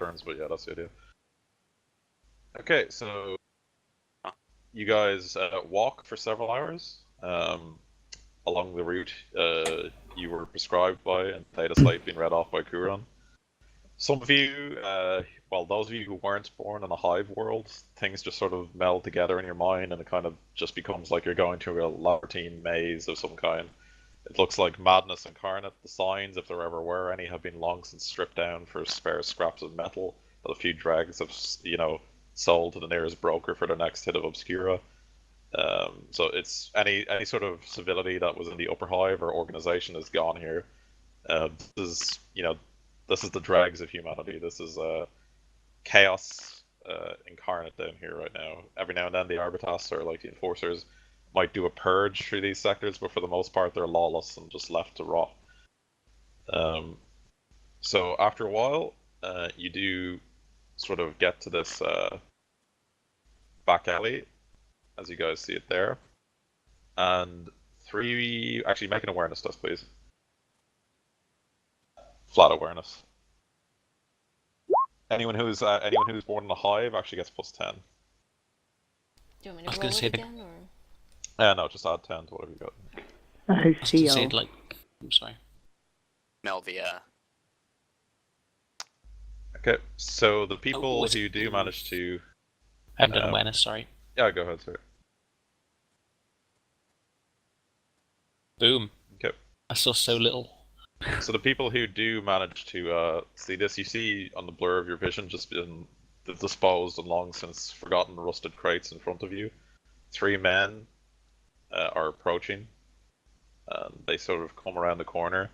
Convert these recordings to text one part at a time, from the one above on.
patterns, but yeah, that's the idea. Okay, so you guys walk for several hours along the route you were prescribed by, and Theta Slate being read off by Kuron. Some of you, well, those of you who weren't born in a hive world, things just sort of meld together in your mind, and it kind of just becomes like you're going through a labyrinthine maze of some kind. It looks like madness incarnate. The signs, if there ever were any, have been long since stripped down for spare scraps of metal that a few dregs have, sold to the nearest broker for their next hit of Obscura. So it's any sort of civility that was in the upper hive or organization is gone here. This is the dregs of humanity. This is chaos incarnate down here right now. Every now and then the Arbitas or like the Enforcers might do a purge through these sectors, but for the most part they're lawless and just left to rot. So after a while, you do sort of get to this back alley, as you guys see it there. And actually make an awareness test, please. Flat awareness. Anyone who's born in a hive actually gets +10. Do you want me to roll it again, or? No, just add 10 to whatever you got. I see. I'm sorry. Melvia. Okay, so the people who do manage to... I haven't done awareness, sorry. Yeah, go ahead, sir. Boom. Okay. I saw so little. So the people who do manage to see this, you see on the blur of your vision just in the disposed and long since forgotten rusted crates in front of you. 3 men are approaching, and they sort of come around the corner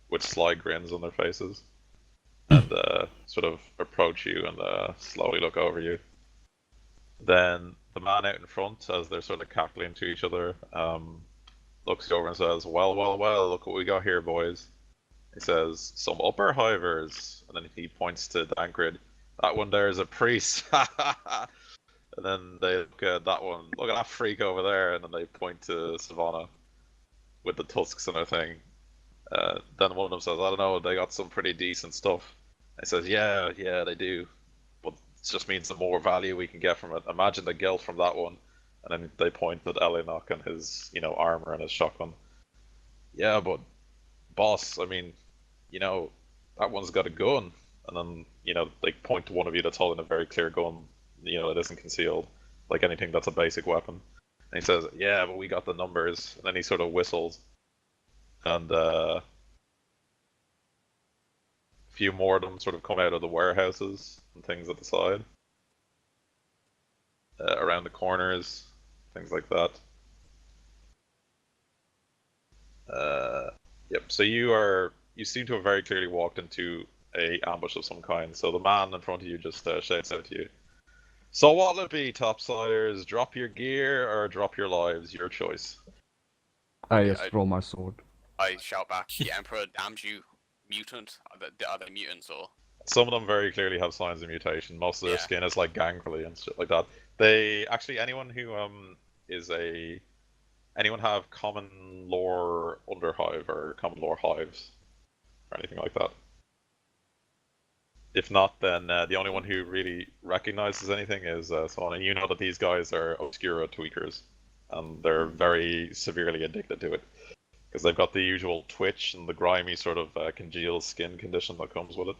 with sly grins on their faces, and sort of approach you and slowly look over you. Then the man out in front, as they're sort of cackling to each other, looks over and says, well, look what we got here, boys. He says, some upper hivers, and then he points to Dankred. That one there is a priest. And then they look at that one, look at that freak over there, and then they point to Savonne with the tusks and everything. Then one of them says, I don't know, they got some pretty decent stuff. He says, yeah, they do. But it just means the more value we can get from it. Imagine the guilt from that one. And then they point at Elinok and his, armor and his shotgun. Yeah, but boss, I mean, that one's got a gun. And then, they point to one of you that's holding a very clear gun, it isn't concealed, like anything that's a basic weapon. And he says, yeah, but we got the numbers. And then he sort of whistles. And a few more of them sort of come out of the warehouses and things at the side. Around the corners, things like that. Yep, so you seem to have very clearly walked into a ambush of some kind. So the man in front of you just shouts out to you. So what'll it be, topsiders? Drop your gear or drop your lives? Your choice. I just throw my sword. I shout back, the Emperor damns you, mutant? Are they mutants or? Some of them very clearly have signs of mutation. Most of their skin is like gangrely and shit like that. They actually, anyone who anyone have common lore underhive or common lore hives or anything like that? If not, then the only one who really recognizes anything is Savonne. You know that these guys are Obscura tweakers, and they're very severely addicted to it because they've got the usual twitch and the grimy sort of congealed skin condition that comes with it.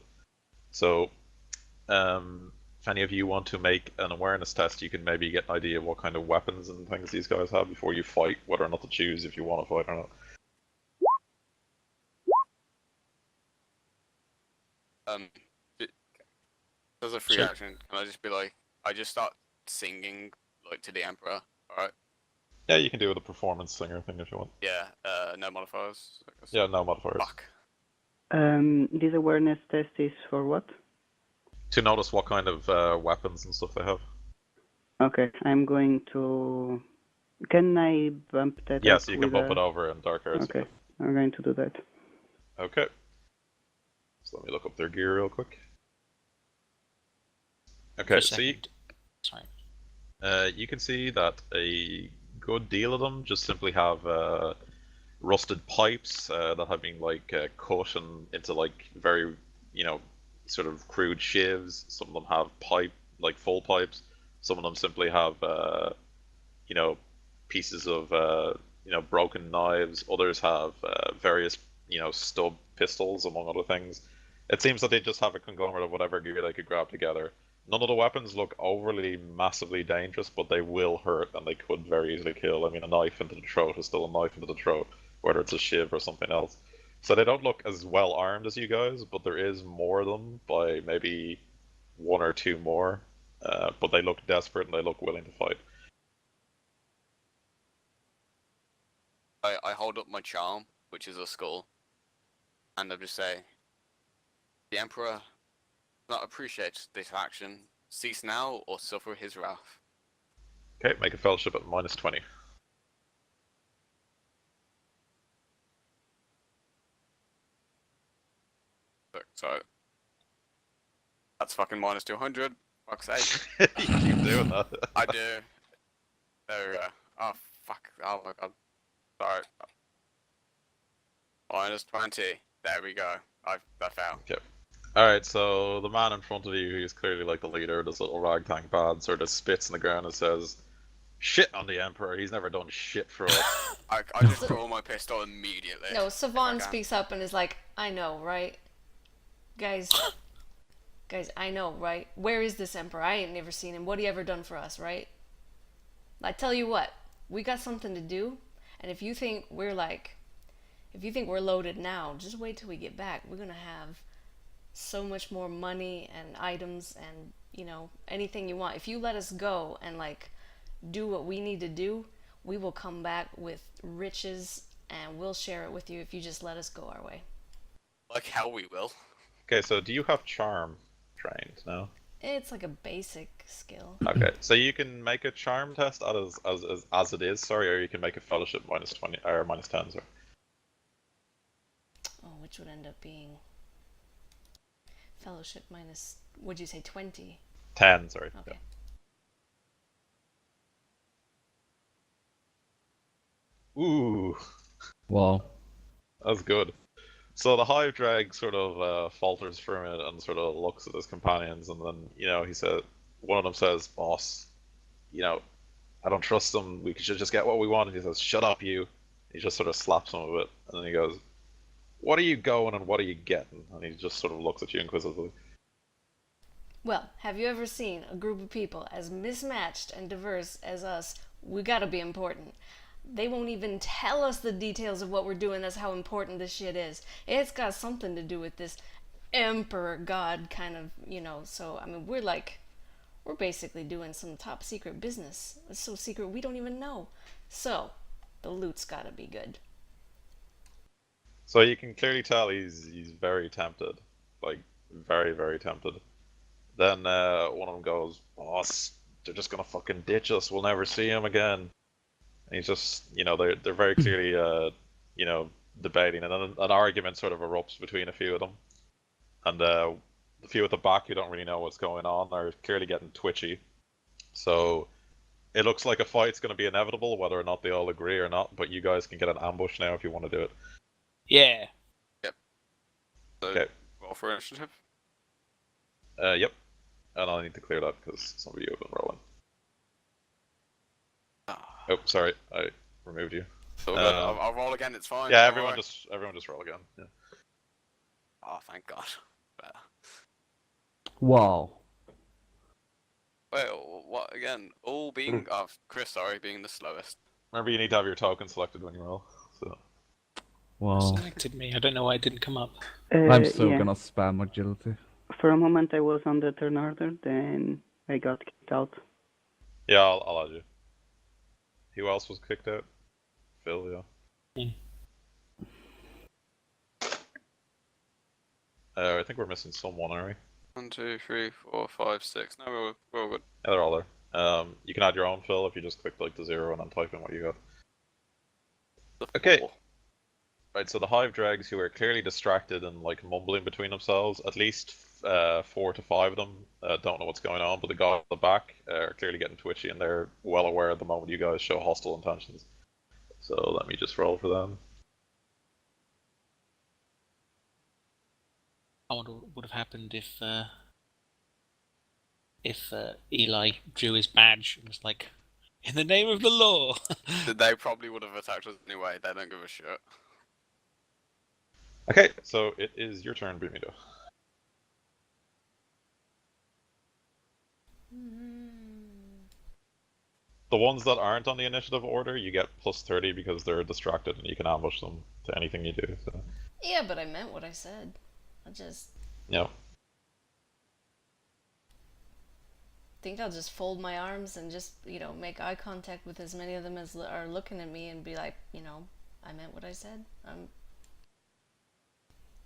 So, if any of you want to make an awareness test, you can maybe get an idea of what kind of weapons and things these guys have before you fight, whether or not to choose if you want to fight or not. As a free action, can I just be like, I just start singing like to the Emperor, alright? Yeah, you can do with a performance singer thing if you want. Yeah, no modifiers. Yeah, no modifiers. Fuck. This awareness test is for what? To notice what kind of weapons and stuff they have. Okay, I'm going to... Can I bump that up? Yes, you can bump it over in Dark Heresy. Okay, I'm going to do that. Okay. So let me look up their gear real quick. Okay, so you can see that a good deal of them just simply have rusted pipes that have been like cut and into like very, sort of crude shivs. Some of them have full pipes. Some of them simply have pieces of broken knives. Others have various stub pistols, among other things. It seems that they just have a conglomerate of whatever gear they could grab together. None of the weapons look overly massively dangerous, but they will hurt and they could very easily kill. I mean, a knife into the throat is still a knife into the throat, whether it's a shiv or something else. So they don't look as well armed as you guys, but there is more of them by maybe one or two more. But they look desperate and they look willing to fight. I hold up my charm, which is a skull, and I just say, the Emperor does not appreciate this action. Cease now or suffer his wrath. Okay, make a fellowship at -20. So that's fucking -200. Fuck's sake. You keep doing that. I do. There we go. Oh fuck. Oh my god. Sorry. -20. There we go. I failed. Okay. Alright, so the man in front of you, who's clearly like the leader of this little ragtag band, sort of spits in the ground and says, "Shit on the Emperor, he's never done shit for us." I just draw my pistol immediately. No, Savonne speaks up and is like, I know, right? Guys, I know, right? Where is this Emperor? I ain't never seen him. What he ever done for us, right? I tell you what, we got something to do, and if you think we're loaded now, just wait till we get back. We're gonna have so much more money and items and, anything you want. If you let us go and, do what we need to do, we will come back with riches and we'll share it with you if you just let us go our way. Like hell we will. Okay, so do you have charm trained now? It's like a basic skill. Okay, so you can make a charm test as it is, sorry, or you can make a fellowship -20 or -10, sorry. Oh, which would end up being fellowship minus, would you say 20? 10, sorry. Okay. Yeah. Ooh, Wow. that's good. So the hive drag sort of falters for a minute and sort of looks at his companions, and then he said, one of them says, "Boss, I don't trust them. We should just get what we want." And he says, "Shut up, you." He just sort of slaps him a bit, and then he goes, "What are you going and what are you getting?" And he just sort of looks at you inquisitively. Well, have you ever seen a group of people as mismatched and diverse as us? We gotta be important. They won't even tell us the details of what we're doing. That's how important this shit is. It's got something to do with this emperor god kind of, so, I mean, we're basically doing some top secret business. It's so secret we don't even know. So, the loot's gotta be good. So you can clearly tell he's very tempted, like very, very tempted. Then one of them goes, "Boss, they're just gonna fucking ditch us. We'll never see him again." And he's just, they're very clearly, debating, and then an argument sort of erupts between a few of them. And the few at the back who don't really know what's going on are clearly getting twitchy. So it looks like a fight's going to be inevitable, whether or not they all agree or not. But you guys can get an ambush now if you want to do it. Yeah. Yep. So, Okay. roll for initiative. Yep. And I need to clear that because some of you have been rolling. Oh, sorry, I removed you. So I'll roll again. It's fine. Yeah, don't everyone worry. just roll again. Yeah. Oh, thank God. Better. Wow. Wait, what again? All being Chris, sorry, being the slowest. Remember, you need to have your token selected when you roll. So. Wow. Selected me. I don't know why it didn't come up. I'm so Yeah. gonna spam agility. For a moment I was on the turn order, then I got kicked out. Yeah, I'll add you. Who else was kicked out? Phil, yeah. Me. I think we're missing someone, are we? 1, 2, 3, 4, 5, 6. No, we're all good. Yeah, they're all there. You can add your own, Phil, if you just click the 0 and then type in what you got. The Okay. 4. Right, so the hive dregs who are clearly distracted and mumbling between themselves, at least 4 to 5 of them don't know what's going on, but the guys at the back are clearly getting twitchy and they're well aware at the moment you guys show hostile intentions. So let me just roll for them. I wonder what would have happened if Eli drew his badge and was like, "In the name of the law." They probably would have attacked us anyway. They don't give a shit. Okay, so it is your turn, Brumido. The ones that aren't on the initiative order, you get plus 30 because they're distracted and you can ambush them to anything you do. So, Yeah, but I meant what I said. I just yeah. think I'll just fold my arms and just, make eye contact with as many of them as are looking at me and be like, I meant what I said.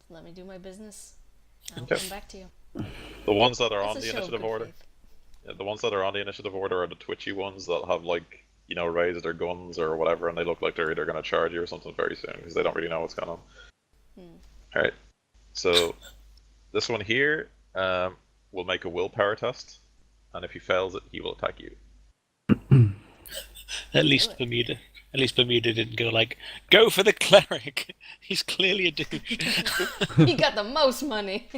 Let me do my business. I'll Okay. come back to you. The ones that are It's on a the show of initiative good order, faith. yeah, the ones that are on the initiative order are the twitchy ones that have like, raised their guns or whatever, and they look like they're either going to charge you or something very soon because they don't really know what's going on. All right. So this one here will make a willpower test, and if he fails it, he will attack you. At least Bermuda didn't go like, "Go for the cleric." He's clearly a douche. He got the most money.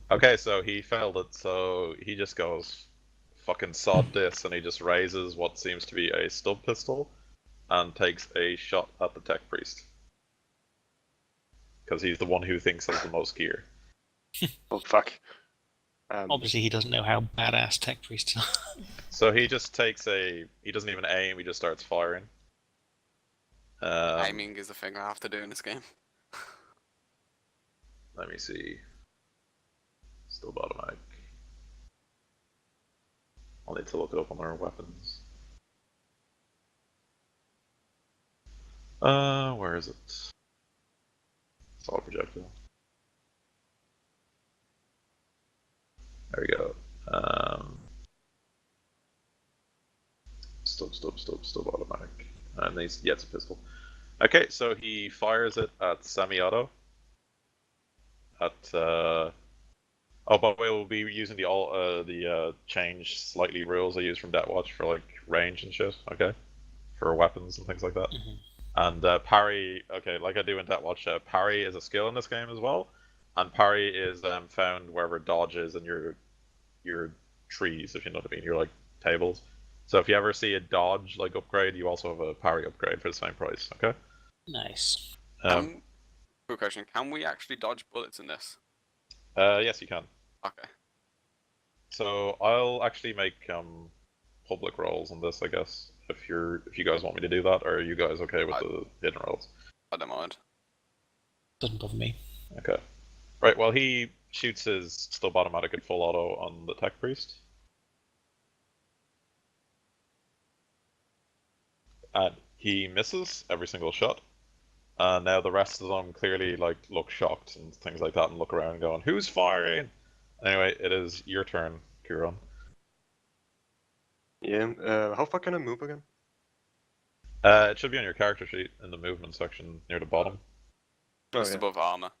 Okay, so he failed it, so he just goes, fucking sod this, and he just raises what seems to be a stub pistol and takes a shot at the tech priest. Because he's the one who thinks has the most gear. Oh fuck. Obviously, he doesn't know how badass tech priests are. So he just takes he doesn't even aim, he just starts firing. Aiming is a thing I have to do in this game. Let me see. Still automatic. I'll need to look it up on our weapons. Where is it? Solid projectile. There we go. Stub automatic. And it's a pistol. Okay, so he fires it at semi-auto. Oh, by the way, we'll be using the change slightly rules I use from Deathwatch for like range and shit. Okay, for weapons and things like that. Mm-hmm. And parry, okay, like I do in Deathwatch, parry is a skill in this game as well. And parry is found wherever dodge is in your trees, if you know what I mean. Your like tables. So if you ever see a dodge like upgrade, you also have a parry upgrade for the same price. Okay. Nice. Quick question: can we actually dodge bullets in this? Yes, you can. Okay. So I'll actually make public rolls on this, I guess. If you guys want me to do that, or are you guys okay with the hidden rolls? I don't mind. Doesn't bother me. Okay. Right. Well, he shoots his stub automatic at full auto on the tech priest. And he misses every single shot. And now the rest of them clearly look shocked and things like that and look around going, "Who's firing?" Anyway, it is your turn, Kieran. Yeah. How far can I move again? It should be on your character sheet in the movement section near the bottom. Just above armor.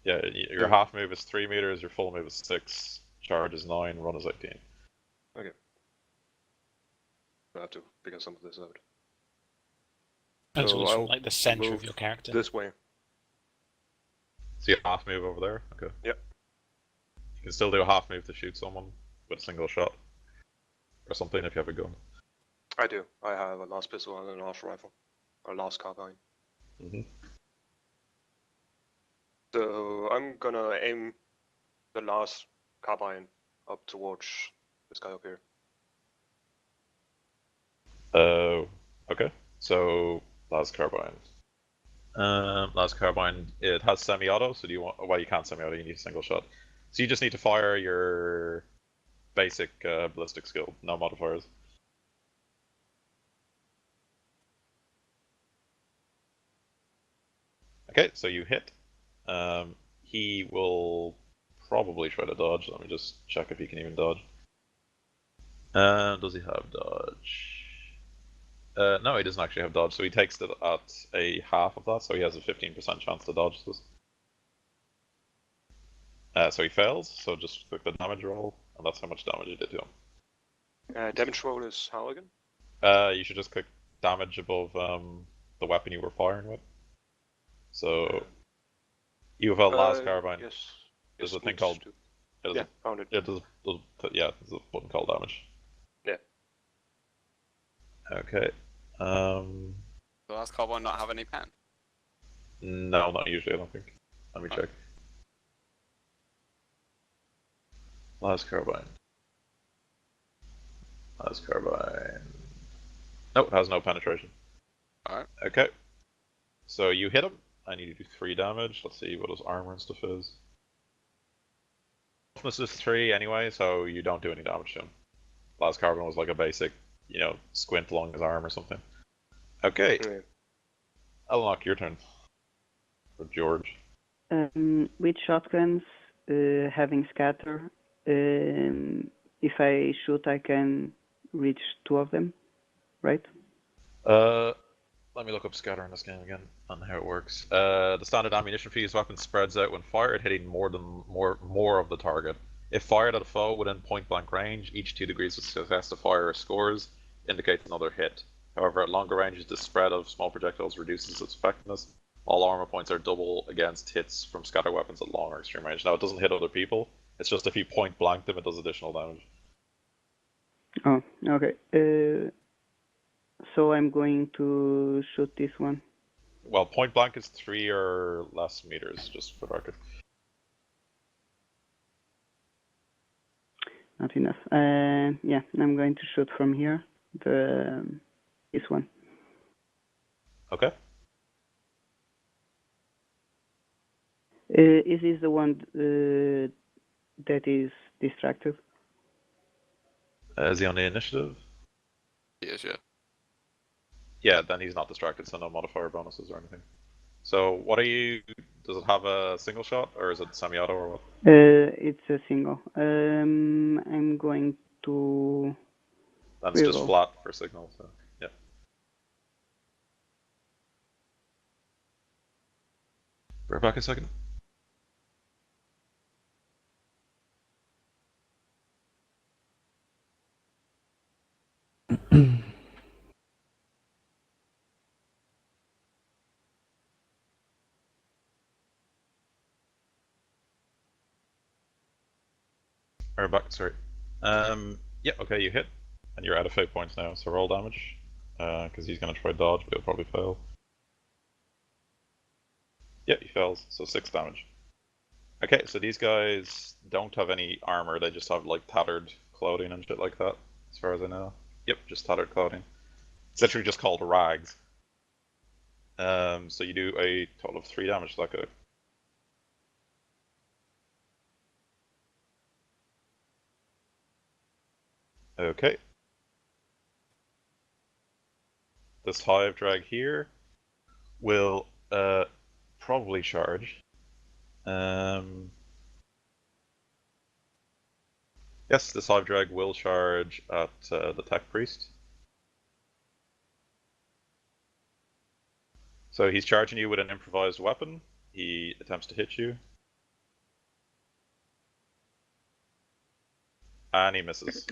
Yeah, your half move is 3 meters, your full move is 6, charge is 9, run is 18. Okay. I have to figure some of this out. That's So always from I'll like the center move of your character. This way. So you half move over there? Okay. Yep. You can still do a half move to shoot someone with a single shot. Or something if you have a gun. I do. I have a last pistol and a last rifle. Or last carbine. Mm-hmm. So I'm gonna aim the last carbine up towards this guy up here. Okay. So, last carbine. Last carbine, it has semi-auto, so do you want... Well, you can't semi-auto, you need a single shot. So you just need to fire your basic ballistic skill, no modifiers. Okay, so you hit. He will probably try to dodge. Let me just check if he can even dodge. Does he have dodge? No, he doesn't actually have dodge, so he takes it at a half of that, so he has a 15% chance to dodge this. So he fails, so just click the damage roll, and that's how much damage you did to him. Damage roll is how again? You should just click damage above the weapon you were firing with. So You have a last carbine. Yes. There's Yes, a thing needs called. to- There's Yeah, a, found it. yeah, there's a button called damage. Yeah. Okay. The last carbine not have any pen. No, not usually. I don't think. Let me check. Last carbine. Last carbine. Nope, has no penetration. Alright. Okay. So you hit him. I need to do 3 damage. Let's see what his armor and stuff is. Toughness is 3 anyway, so you don't do any damage to him. Last carbine was like a basic, squint along his arm or something. Okay. Yeah. Elnock, your turn. For George. With shotguns, having scatter, if I shoot, I can reach 2 of them, right? Let me look up scatter in this game again and how it works. The standard ammunition fuse weapon spreads out when fired, hitting more of the target. If fired at a foe within point-blank range, each 2 degrees of success to fire scores indicates another hit. However, at longer ranges, the spread of small projectiles reduces its effectiveness. All armor points are double against hits from scatter weapons at long or extreme range. Now, it doesn't hit other people. It's just if you point-blank them, it does additional damage. Oh, okay. So I'm going to shoot this one. Well, point-blank is 3 or less meters, just for the record. Not enough. Yeah, I'm going to shoot from here. This one. Okay. Is this the one that is distracted? Is he on the initiative? Yes, yeah. Yeah, then he's not distracted, so no modifier bonuses or anything. So, what are you? Does it have a single shot, or is it semi-auto, or what? It's a single. I'm going to. That's just reroll. flat for signal, so yeah. Bear back a second. Or back, sorry. Yeah, okay, you hit, and you're out of fate points now. So roll damage, because he's gonna try dodge, but he'll probably fail. Yeah, he fails, so 6 damage. Okay, so these guys don't have any armor; they just have like tattered clothing and shit like that, as far as I know. Yep, just tattered clothing. It's literally just called rags. So you do a total of 3 damage to that guy. Okay. This hive drag here will probably charge. Yes, this hive drag will charge at the tech priest. So he's charging you with an improvised weapon. He attempts to hit you. And he misses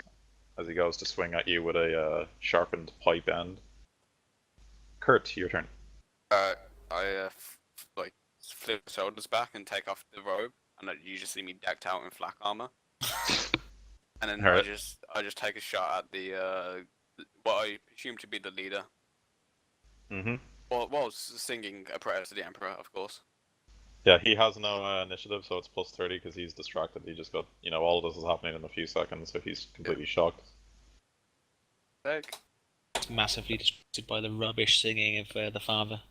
as he goes to swing at you with a sharpened pipe end. Kurt, your turn. I flip the shoulders back and take off the robe, and you just see me decked out in flak armor. And then Alright. I just take a shot at the what I presume to be the leader. Mm-hmm. Well, singing a prayer to the Emperor, of course. Yeah, he has no initiative, so it's plus 30 because he's distracted. He just got, all of this is happening in a few seconds, so he's completely shocked. Like, Massively distracted by the rubbish singing of the father.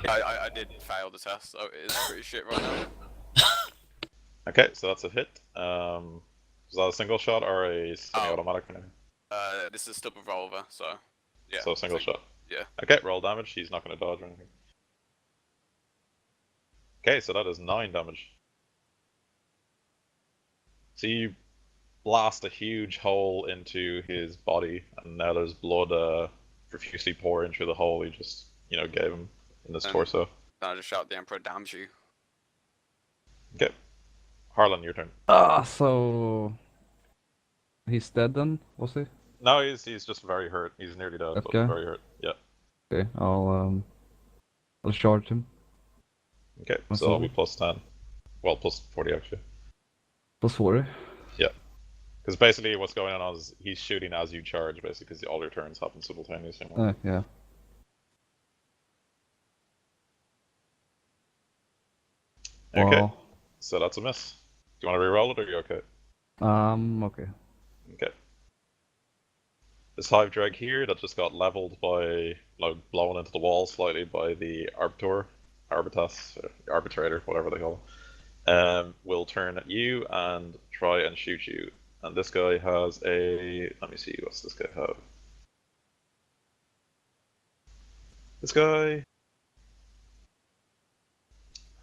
I did fail the test, so it is pretty shit right now. Okay, so that's a hit. Is that a single shot or a semi-automatic? This is still revolver, so yeah. So single shot. Yeah. Okay, roll damage. He's not going to dodge or anything. Okay, so that is 9 damage. So you blast a huge hole into his body, and now there's blood profusely pouring through the hole he just, gave him in his torso. Then I just shout, "The Emperor damns you." Okay. Harlan, your turn. So he's dead then, was he? No, he's just very hurt. He's nearly dead, Okay. but very hurt. Yeah. Okay, I'll charge him. Okay, That's so that'll all. be plus 10. Well, plus 40 actually. Plus 40. Yeah. Because basically what's going on is he's shooting as you charge, basically, because all your turns happen simultaneously. Yeah. Okay, Wow. so that's a miss. Do you want to re-roll it, or are you okay? Okay. Okay. This hive dreg here that just got leveled by, like, blown into the wall slightly by the arbitrator, whatever they call him, will turn at you and try and shoot you. And this guy has a... Let me see, what's this guy have? This guy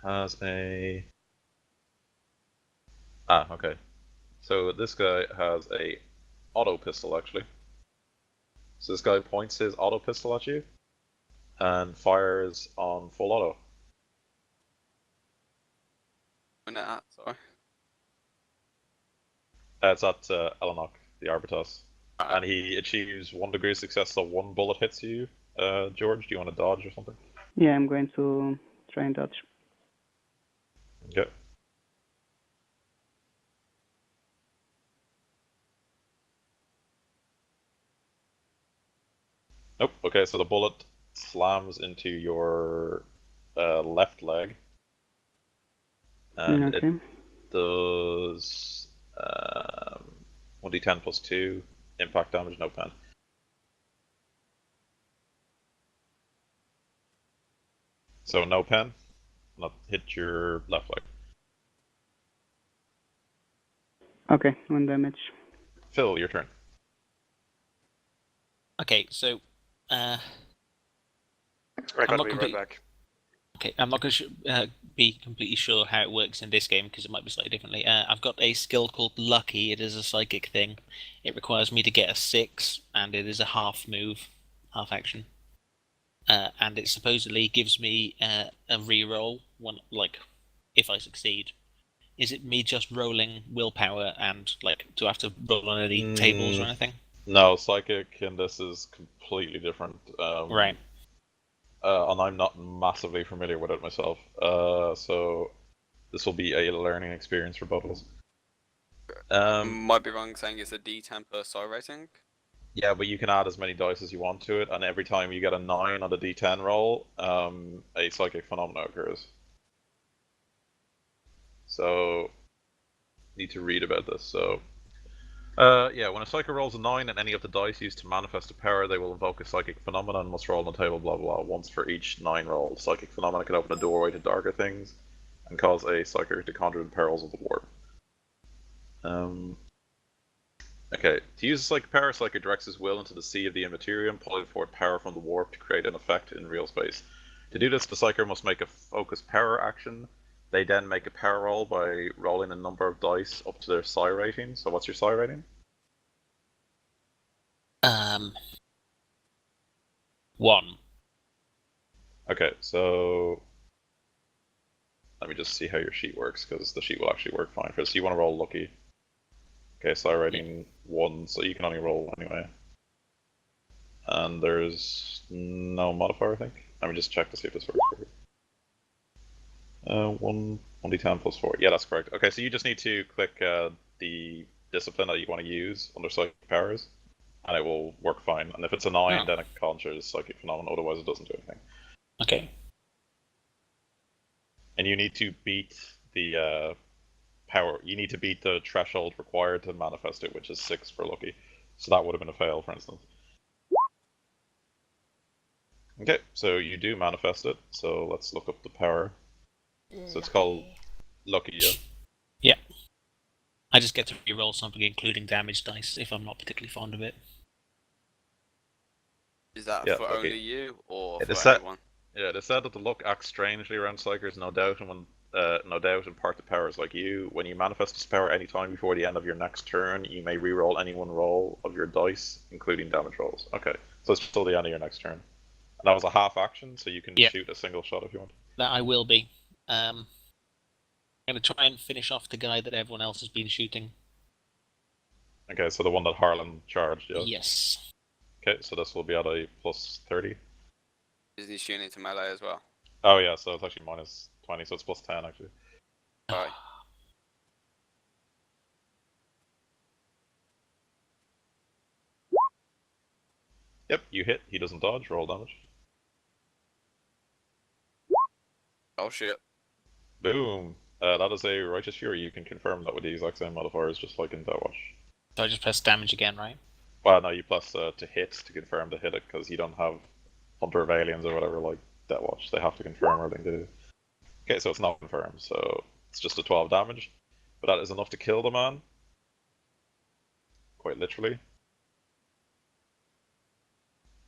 has a... okay. So this guy has a auto pistol, actually. So this guy points his auto pistol at you and fires on full auto. Sorry. It's at Elenok, the Arbitos. And he achieves 1 degree success, so 1 bullet hits you. George, do you want to dodge or something? Yeah, I'm going to try and dodge. Okay. Nope. Okay, so the bullet slams into your left leg. And Okay. it does 1d10 plus 2 impact damage, no pen. So no pen, not hit your left leg. Okay, 1 damage. Phil, your turn. Okay, so I I'm gotta not be right back. okay, I'm not going to be completely sure how it works in this game because it might be slightly differently. I've got a skill called Lucky. It is a psychic thing. It requires me to get a 6, and it is a half move, half action. And it supposedly gives me a reroll when, like, if I succeed. Is it me just rolling willpower and, like, do I have to roll on any tables or anything? No, psychic in this is completely different. Right. And I'm not massively familiar with it myself. So this will be a learning experience for both of us. Might be wrong saying it's a D10 per psi rating. Yeah, but you can add as many dice as you want to it, and every time you get a 9 on the D10 roll, a psychic phenomena occurs. So, need to read about this. So, yeah, when a psychic rolls a 9 and any of the dice used to manifest a power, they will invoke a psychic phenomenon and must roll on the table, blah blah blah. Once for each 9 roll, the psychic phenomena can open a doorway to darker things and cause a psychic to conjure the perils of the warp. Okay, to use a psychic power, psychic directs his will into the sea of the immaterium, pulling forth power from the warp to create an effect in real space. To do this, the psychic must make a focus power action. They then make a power roll by rolling a number of dice up to their psi rating. So what's your psi rating? 1. Okay, so let me just see how your sheet works, because the sheet will actually work fine for this. So you want to roll lucky. Okay, psi rating 1, so you can only roll 1 anyway. And there's no modifier, I think. Let me just check to see if this works. 1d10 plus 4. Yeah, that's correct. Okay, so you just need to click the discipline that you want to use under psychic powers, and it will work fine. And if it's a 9, then it conjures psychic phenomenon, otherwise it doesn't do anything. Okay. And you need to beat the power. You need to beat the threshold required to manifest it, which is 6 for lucky. So that would have been a fail, for instance. Okay, so you do manifest it. So let's look up the power. So it's called Lucky, yeah? Yeah. I just get to reroll something including damage dice if I'm not particularly fond of it. Is that Yeah, for okay. only you or It is for anyone? Yeah, they said that the luck acts strangely around psychers, no doubt, and when no doubt in part to powers like you. When you manifest this power any time before the end of your next turn, you may reroll any one roll of your dice, including damage rolls. Okay, so it's till the end of your next turn. And that was a half action, so you can shoot a single shot if you want. That I will be. I'm going to try and finish off the guy that everyone else has been shooting. Okay, so the one that Harlan charged, yeah? Yes. Okay, so this will be at a plus 30. Is he shooting into melee as well? Oh yeah, so it's actually minus 20, so it's plus 10 actually. Bye. Yep, you hit. He doesn't dodge. Roll damage. Oh shit. Boom. That is a Righteous Fury. You can confirm that with the exact same modifiers, just like in Death Watch. So I just press damage again, right? Well, no, you plus to hit to confirm to hit it, because you don't have Hunter of Aliens or whatever like Death Watch. They have to confirm everything they do. Okay, so it's not confirmed, so it's just a 12 damage. But that is enough to kill the man. Quite literally.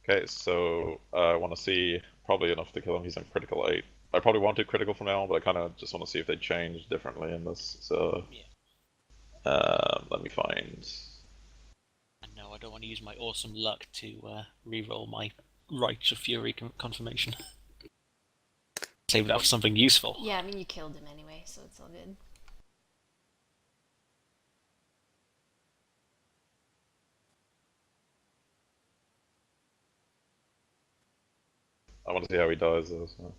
Okay, so I want to see, probably enough to kill him. He's in critical 8. I probably won't do critical from now on, but I kind of just want to see if they change differently in this. So, let me find. And no, I don't want to use my awesome luck to reroll my Righteous Fury confirmation. Save that for something useful. Yeah, I mean, you killed him anyway, so it's all good. I want to see how he dies, though. So.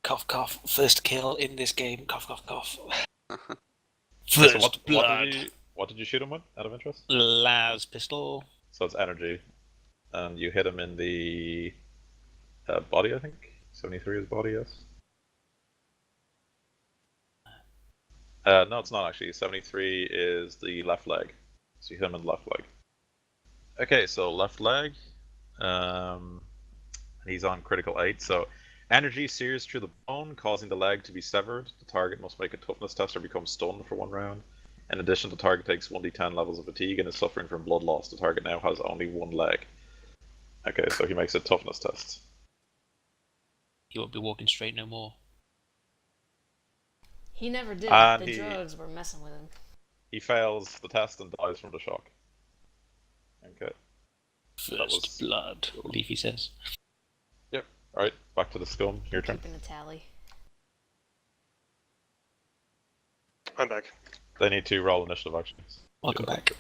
Cough, cough. First kill in this game. Cough, cough, cough. So First blood. what did you shoot him with, out of interest? Las pistol. So it's energy. And you hit him in the body, I think? 73 is body, yes? No, it's not actually. 73 is the left leg. So you hit him in the left leg. Okay, so left leg. He's on critical 8. So energy sears through the bone, causing the leg to be severed. The target must make a toughness test or become stunned for 1 round. In addition, the target takes 1d10 levels of fatigue and is suffering from blood loss. The target now has only 1 leg. Okay, so he makes a toughness test. He won't be walking straight no more. He never did. And The drugs were messing with him. He fails the test and dies from the shock. Okay. First blood, Leafy says. Yep. Alright, back to the scum. Your turn. Keeping a tally. I'm back. They need to roll initiative actions. Welcome back.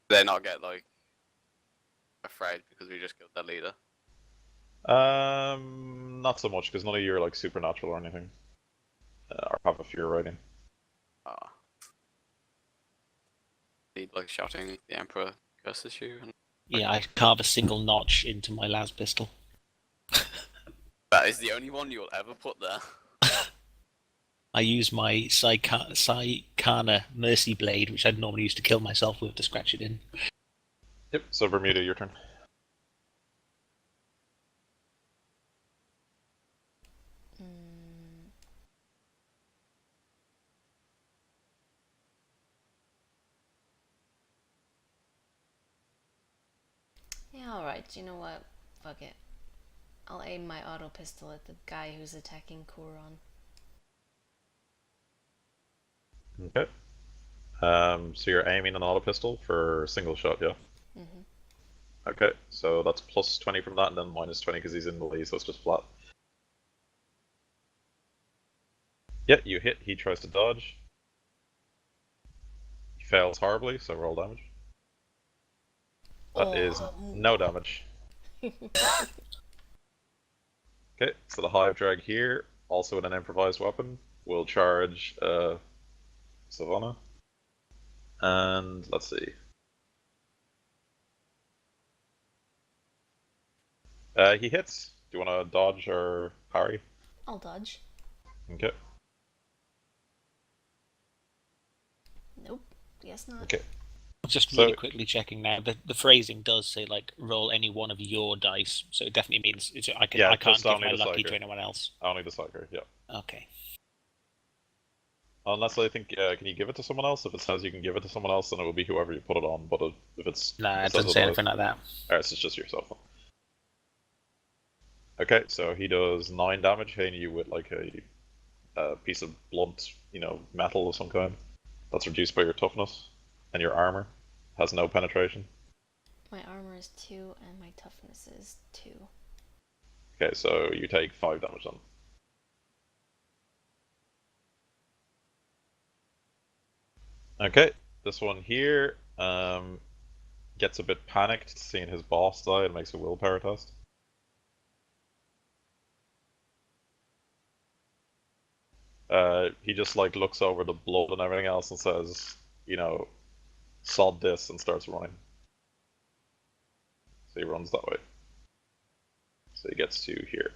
They not get like afraid because we just killed their leader. Not so much, because none of you are like supernatural or anything. Or have a fear rating. Ah. Need like shouting the Emperor curses you and Yeah, I carve a single notch into my las pistol. that is the only one you'll ever put there. I use my Saikana Mercy Blade, which I'd normally use to kill myself with, to scratch it in. Yep, so Bermuda, your turn. Yeah, alright, you know what? Fuck it. I'll aim my auto pistol at the guy who's attacking Kuron. Okay. So you're aiming an auto pistol for single shot, yeah? Mm-hmm. Okay, so that's plus 20 from that, and then minus 20 because he's in melee, so it's just flat. Yeah, you hit, he tries to dodge. He fails horribly, so roll damage. That is no damage. Okay, so the Hive Drag here, also with an improvised weapon, will charge Savonne. And let's see. He hits. Do you want to dodge or parry? I'll dodge. Okay. Nope. Guess not. Okay. Just really quickly checking now. The phrasing does say like roll any one of your dice, so it definitely means I can't give my lucky to anyone else. Only the psyker, yeah. Okay. Unless I think, can you give it to someone else? If it says you can give it to someone else, then it will be whoever you put it on. But if it's Nah, it doesn't say anything like that. Alright, so it's just yourself. Okay, so he does 9 damage, hitting you with like a piece of blunt, metal of some kind. That's reduced by your toughness, and your armor has no penetration. My armor is 2 and my toughness is 2. Okay, so you take 5 damage then. Okay, this one here gets a bit panicked seeing his boss die and makes a willpower test. He just like looks over the blood and everything else and says, you know, sod this, and starts running. So he runs that way. So he gets to here.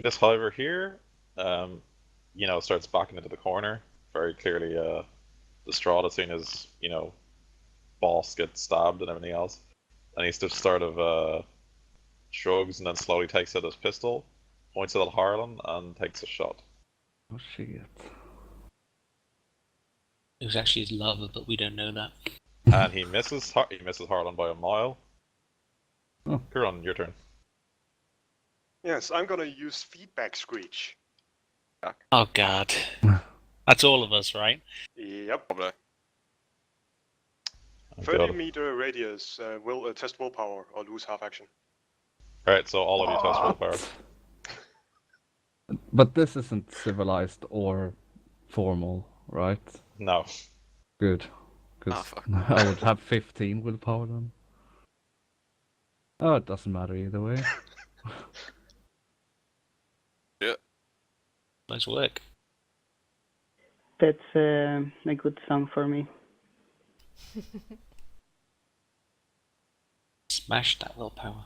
This hiver here, you know, starts backing into the corner. Very clearly distraught as soon as, you know, boss gets stabbed and everything else. And he just sort of shrugs and then slowly takes out his pistol, points it at Harlan, and takes a shot. Oh shit. It was actually his lover, but we don't know that. And he misses Harlan by a mile. Oh. Kuron, your turn. Yes, I'm gonna use feedback screech. Oh god. That's all of us, right? Yep. Probably. 30-meter radius will test willpower or lose half action. Alright, so all of you test willpower. But this isn't civilized or formal, right? No. Good. Oh, Because fuck. I would have 15 willpower then. Oh, it doesn't matter either way. Nice work. That's a good song for me. Smash that willpower.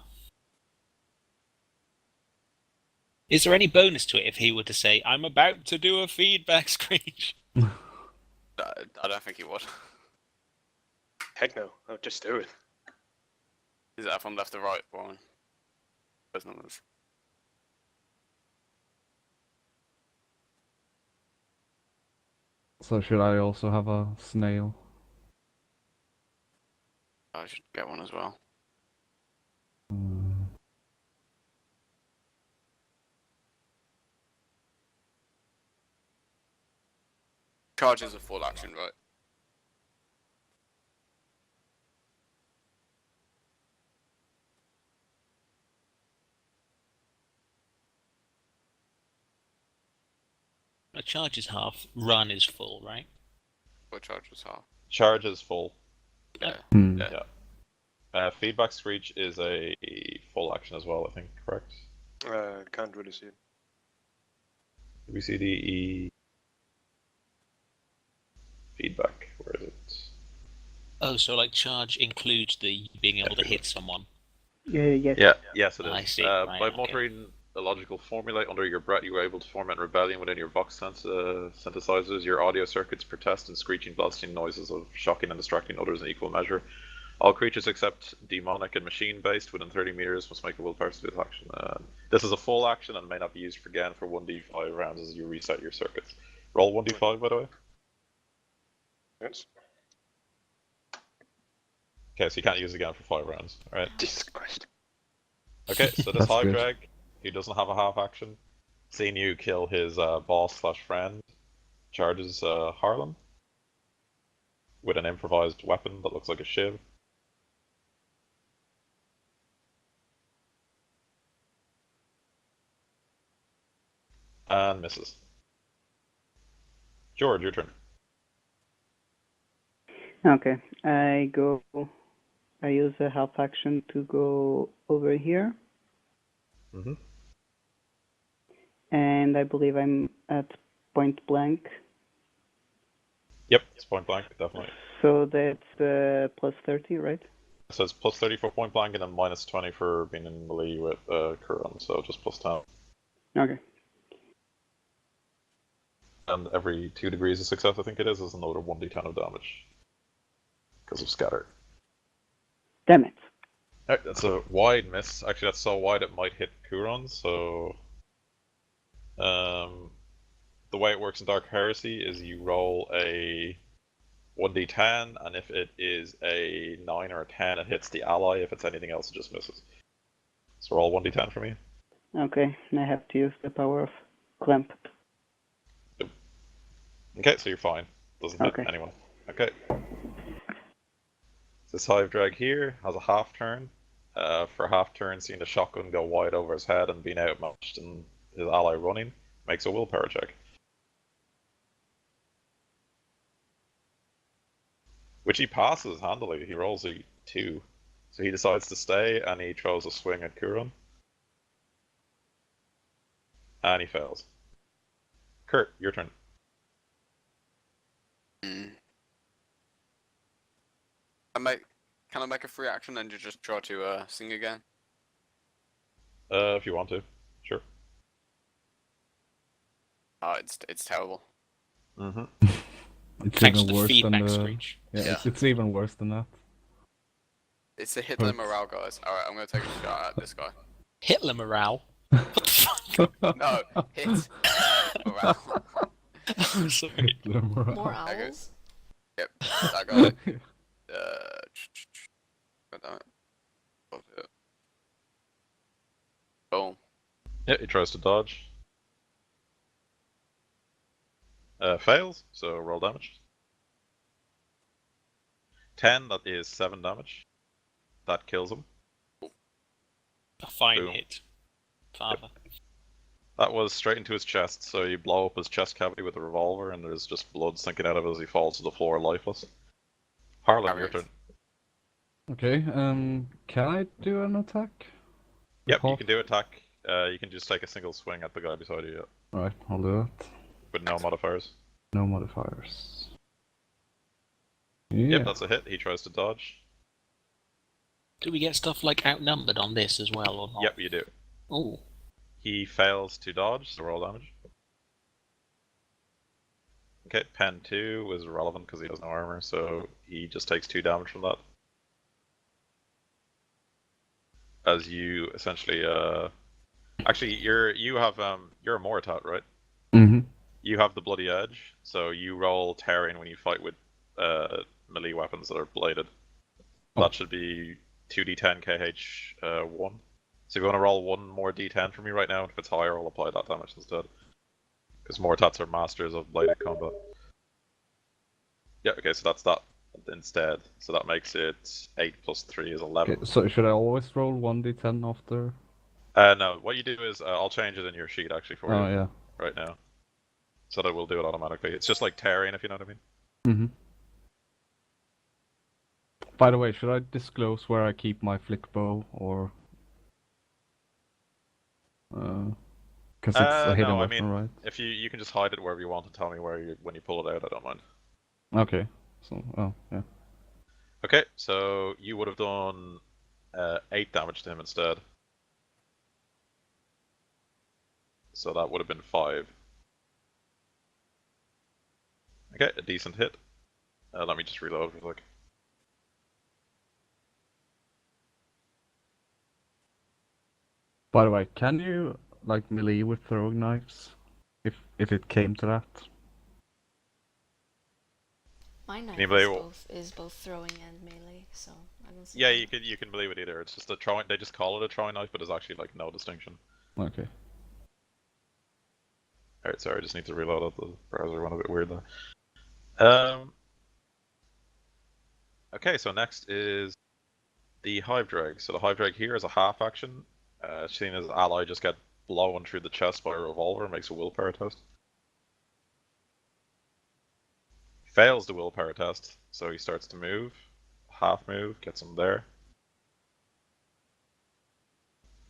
Is there any bonus to it if he were to say, I'm about to do a feedback screech? I don't think he would. Heck no, I'll just do it. Is that from left to right, Warren? Those numbers. So should I also have a snail? I should get one as well. Hmm. Charge is a full action, right? A charge is half, run is full, right? Or charge was half. Charge is full. Yeah. Hmm. Yeah. Feedback Screech is a full action as well, I think, correct? Can't really see it. We see the feedback. Where is it? Oh, so like charge includes the being able to hit someone. Yes. Yeah, yes it is. I see, By right, okay. muttering a logical formula under your breath, you were able to foment rebellion within your vox synthesizers. Your audio circuits protest and screeching, blasting noises of shocking and distracting others in equal measure. All creatures except demonic and machine-based within 30 meters must make a willpower to this action. This is a full action and may not be used again for 1d5 rounds as you reset your circuits. Roll 1d5, by the way. Yes. Okay, so you can't use it again for 5 rounds. Alright. Jesus Christ. Okay, so this That's Hive good. Drag, who doesn't have a half action, seeing you kill his boss/friend, charges Harlan with an improvised weapon that looks like a shiv. And misses. George, your turn. Okay, I use a half action to go over here, Mm-hmm. and I believe I'm at point blank, Yep, it's point blank, definitely. so that's plus 30, right? So it's plus 30 for point blank and then minus 20 for being in melee with Kuron, so just plus 10. Okay. And every 2 degrees of success, I think it is another 1d10 of damage. Because of scatter. Damn it. Alright, that's a wide miss. Actually, that's so wide it might hit Kuron, so... the way it works in Dark Heresy is you roll a 1d10, and if it is a 9 or a 10, it hits the ally. If it's anything else, it just misses. So roll 1d10 for me. Okay, and I have to use the power of clamp. Okay, so you're fine. Doesn't hit Okay. anyone. Okay. This Hive Drag here has a half turn. For a half turn, seeing the shotgun go wide over his head and being outmatched and his ally running, makes a willpower check. Which he passes handily. He rolls a 2. So he decides to stay and he throws a swing at Kuron. And he fails. Kurt, your turn. Can I make a free action and just try to sing again? If you want to. Sure. Oh, it's terrible. Mm-hmm. It's Thanks even to the worse than feedback the. screech. Yeah, Yeah. It's even worse than that. It's a Hitler Hurts. morale, guys. Alright, I'm gonna take a shot at this guy. Hitler morale. What the fuck? No, hit morale. I'm sorry. Hitler morale. More Okay. owls? Yep, I got it. God damn it. Boom. Yeah, he tries to dodge. Fails, so roll damage. 10, that is 7 damage. That kills him. A fine Boom. hit. Father. That was straight into his chest, so you blow up his chest cavity with a revolver, and there's just blood sinking out of it as he falls to the floor lifeless. Harlan, your turn. Okay, can I do an attack? Yep, you Half? can do attack. You can just take a single swing at the guy beside you, yeah, Alright, I'll do that. with no modifiers. No modifiers. Yep, Yeah. that's a hit. He tries to dodge. Do we get stuff like outnumbered on this as well, or not? Yep, you do. Oh. He fails to dodge, so roll damage. Okay, pen 2 was irrelevant because he has no armor, so he just takes 2 damage from that. As you essentially, actually, you're a Moritat, right? Mm-hmm. You have the bloody edge, so you roll tearing when you fight with melee weapons that are bladed. Oh. That should be 2d10 KH 1. So if you want to roll one more d10 for me right now, and if it's higher, I'll apply that damage instead. Because Mortats are masters of bladed combat. Yeah, okay, so that's that instead. So that makes it 8 plus 3 is 11. Okay, so should I always roll 1d10 after? No, what you do is, I'll change it in your sheet actually for Oh, you yeah. right now. So that will do it automatically. It's just like tearing, if you know what I mean. Mm-hmm. By the way, should I disclose where I keep my flick bow, or... Because it's a hidden no, I weapon, mean, right? if you can just hide it wherever you want and tell me when you pull it out, I don't mind. Okay. So, oh, yeah. Okay, so you would have done 8 damage to him instead. So that would have been 5. Okay, a decent hit. Let me just reload real quick. By the way, can you, like, melee with throwing knives? If it came to that? My knife you believe- is both throwing and melee, so I don't see. Yeah, why you can believe it either. It's just a throwing. They just call it a throwing knife, but there's actually like no distinction. Okay. Alright, sorry, I just need to reload up. The browser went a bit weird there. Okay, so next is the Hive Drag. So the Hive Drag here is a half action. Seeing as ally just get blown through the chest by a revolver, makes a willpower test. Fails the willpower test, so he starts to move. Half move, gets him there.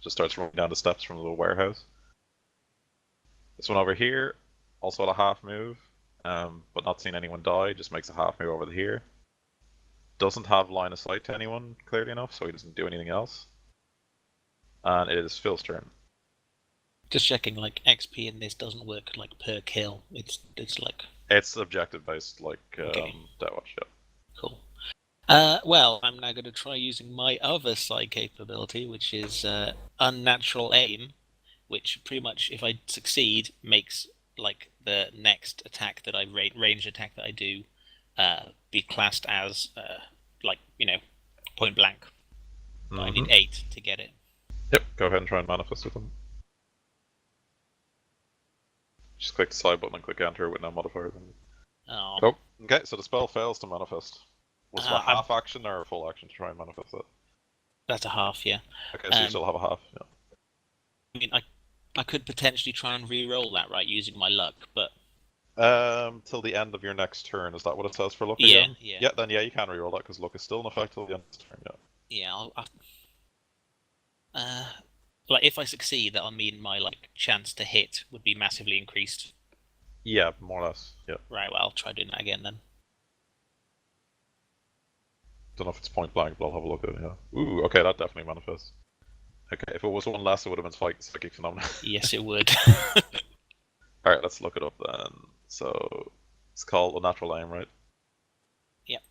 Just starts running down the steps from the warehouse. This one over here, also at a half move, but not seeing anyone die, just makes a half move over here. Doesn't have line of sight to anyone clearly enough, so he doesn't do anything else. And it is Phil's turn. Just checking, like, XP in this doesn't work, like, per kill. It's like... It's objective based, like Okay. Death Watch, yeah. Cool. Well, I'm now going to try using my other side capability, which is Unnatural Aim, which pretty much, if I succeed, makes, like, the next attack that I... range attack that I do be classed as, like, you know, point blank. But I need 8 to get it. Yep, go ahead and try and manifest with them. Just click the side button and click enter with no modifiers. Oh. Oh, okay, so the spell fails to manifest. Was it a I'm- half action or a full action to try and manifest it? That's a half, yeah. Okay, so you still have a half, yeah. I mean, I could potentially try and re-roll that, right, using my luck, but... Till the end of your next turn, is that what it says for luck Yeah, again? yeah. Yeah, then yeah, you can reroll that because luck is still in effect till the end of the turn, yeah. Yeah, Like, if I succeed, that'll mean my chance to hit would be massively increased. Yeah, more or less. Yeah. Right. Well, I'll try doing that again then. Don't know if it's point blank, but I'll have a look at it. Yeah. Ooh. Okay, that definitely manifests. Okay, if it was one less, it would have been psychic phenomena. Yes, it would. All right, let's look it up then. So it's called Unnatural Aim, right? Yep.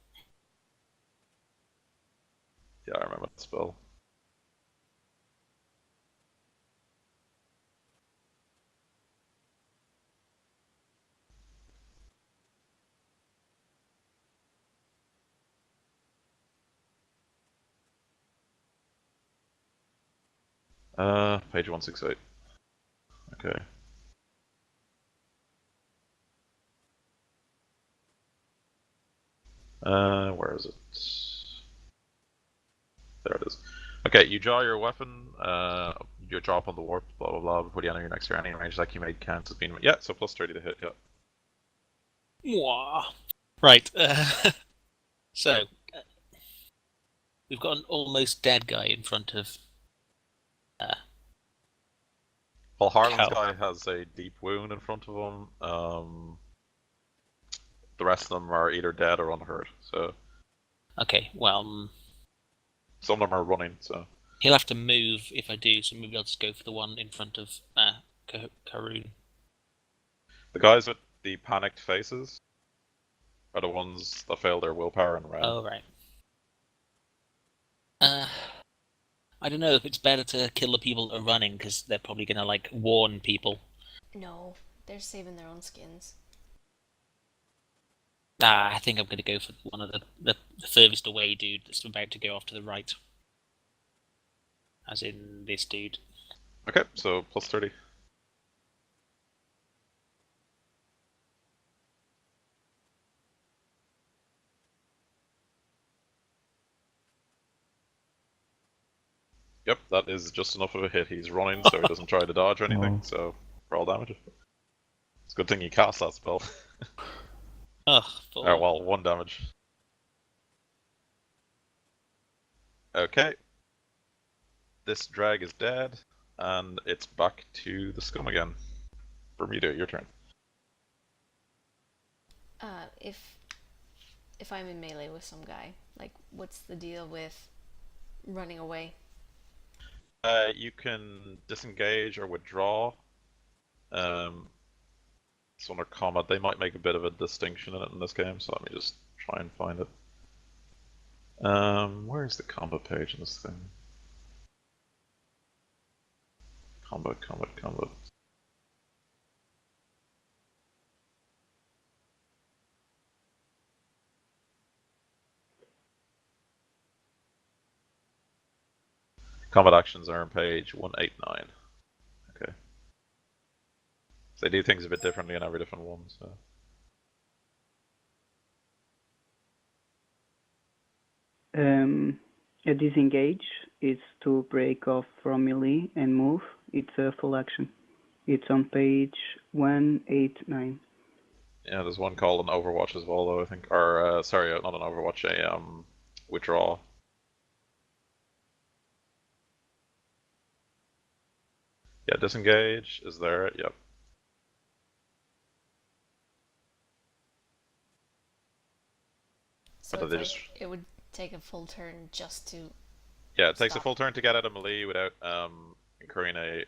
Yeah, I remember the spell. Page 168. Okay. Where is it? There it is. Okay, you draw your weapon, you draw upon the warp, blah blah blah, before the enemy next to any range attack you made counts as being. Yeah, so plus 30 to hit, yeah. Mwah. Right. So, we've got an almost dead guy in front of. Well, Harlan's Cow. guy has a deep wound in front of him. The rest of them are either dead or unhurt, so Okay, well, some of them are running, so. he'll have to move if I do, so maybe I'll just go for the one in front of Karun. The guys with the panicked faces are the ones that fail their willpower and ran. Oh, right. I don't know if it's better to kill the people that are running, because they're probably going to, warn people. No, they're saving their own skins. I think I'm going to go for one of the furthest away dude that's about to go off to the right. As in this dude. Okay, so plus 30. Yep, that is just enough of a hit. He's running, so he doesn't try to dodge or anything, Oh. so roll damage. It's a good thing you cast that spell. Ugh, well, 1 damage. Okay. This drag is dead, and it's back to the scum again. Bermuda, your turn. If I'm in melee with some guy, what's the deal with running away? You can disengage or withdraw. It's under combat. They might make a bit of a distinction in it in this game, so let me just try and find it. Where's the combat page in this thing? Combat. Combat actions are on page 189. Okay. So they do things a bit differently in every different one, so. A disengage is to break off from melee and move. It's a full action. It's on page 189. Yeah, there's one called an Overwatch as well, though, I think. Or, sorry, not an Overwatch, a withdraw. Yeah, disengage is there, yep. So But it's it would take a full turn just to. Yeah, it takes a stop. full turn to get out of melee without incurring a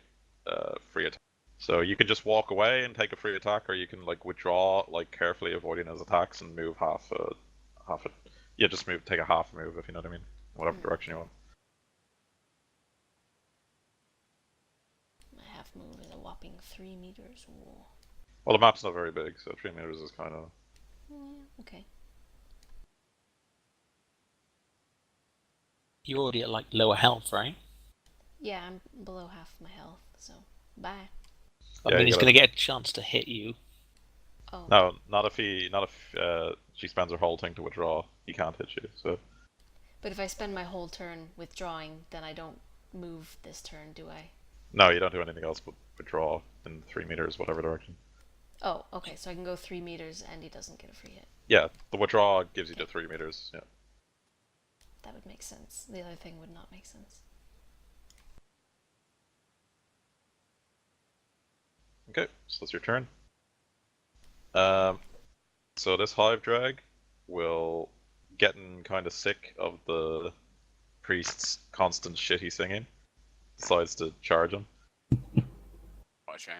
free attack. So you can just walk away and take a free attack, or you can withdraw, carefully avoiding his attacks and move half a. Yeah, just take a half move if you know what I mean. Whatever direction you want. My half move is a whopping 3 meters. Whoa. Well, the map's not very big, so 3 meters is kind of. Yeah, okay. You're already at lower health, right? Yeah, I'm below half my health, so bye. I mean, he's going to get a chance to hit you. Oh. No, not if she spends her whole thing to withdraw. He can't hit you. So. But if I spend my whole turn withdrawing, then I don't move this turn, do I? No, you don't do anything else but withdraw in 3 meters, whatever direction. Oh, okay, so I can go 3 meters and he doesn't get a free hit. Yeah, the withdraw gives you to 3 meters. Yeah. That would make sense. The other thing would not make sense. Okay, so that's your turn. So this hive drag will, getting kind of sick of the priest's constant shitty singing, decides to charge him. What a shame.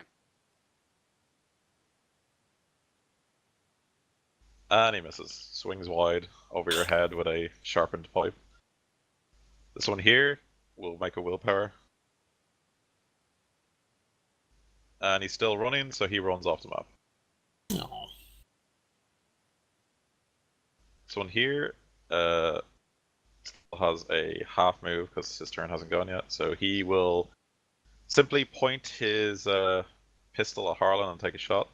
And he misses. Swings wide over your head with a sharpened pipe. This one here will make a willpower. And he's still running, so he runs off the map. Aw. This one here has a half move because his turn hasn't gone yet. So he will simply point his pistol at Harlan and take a shot.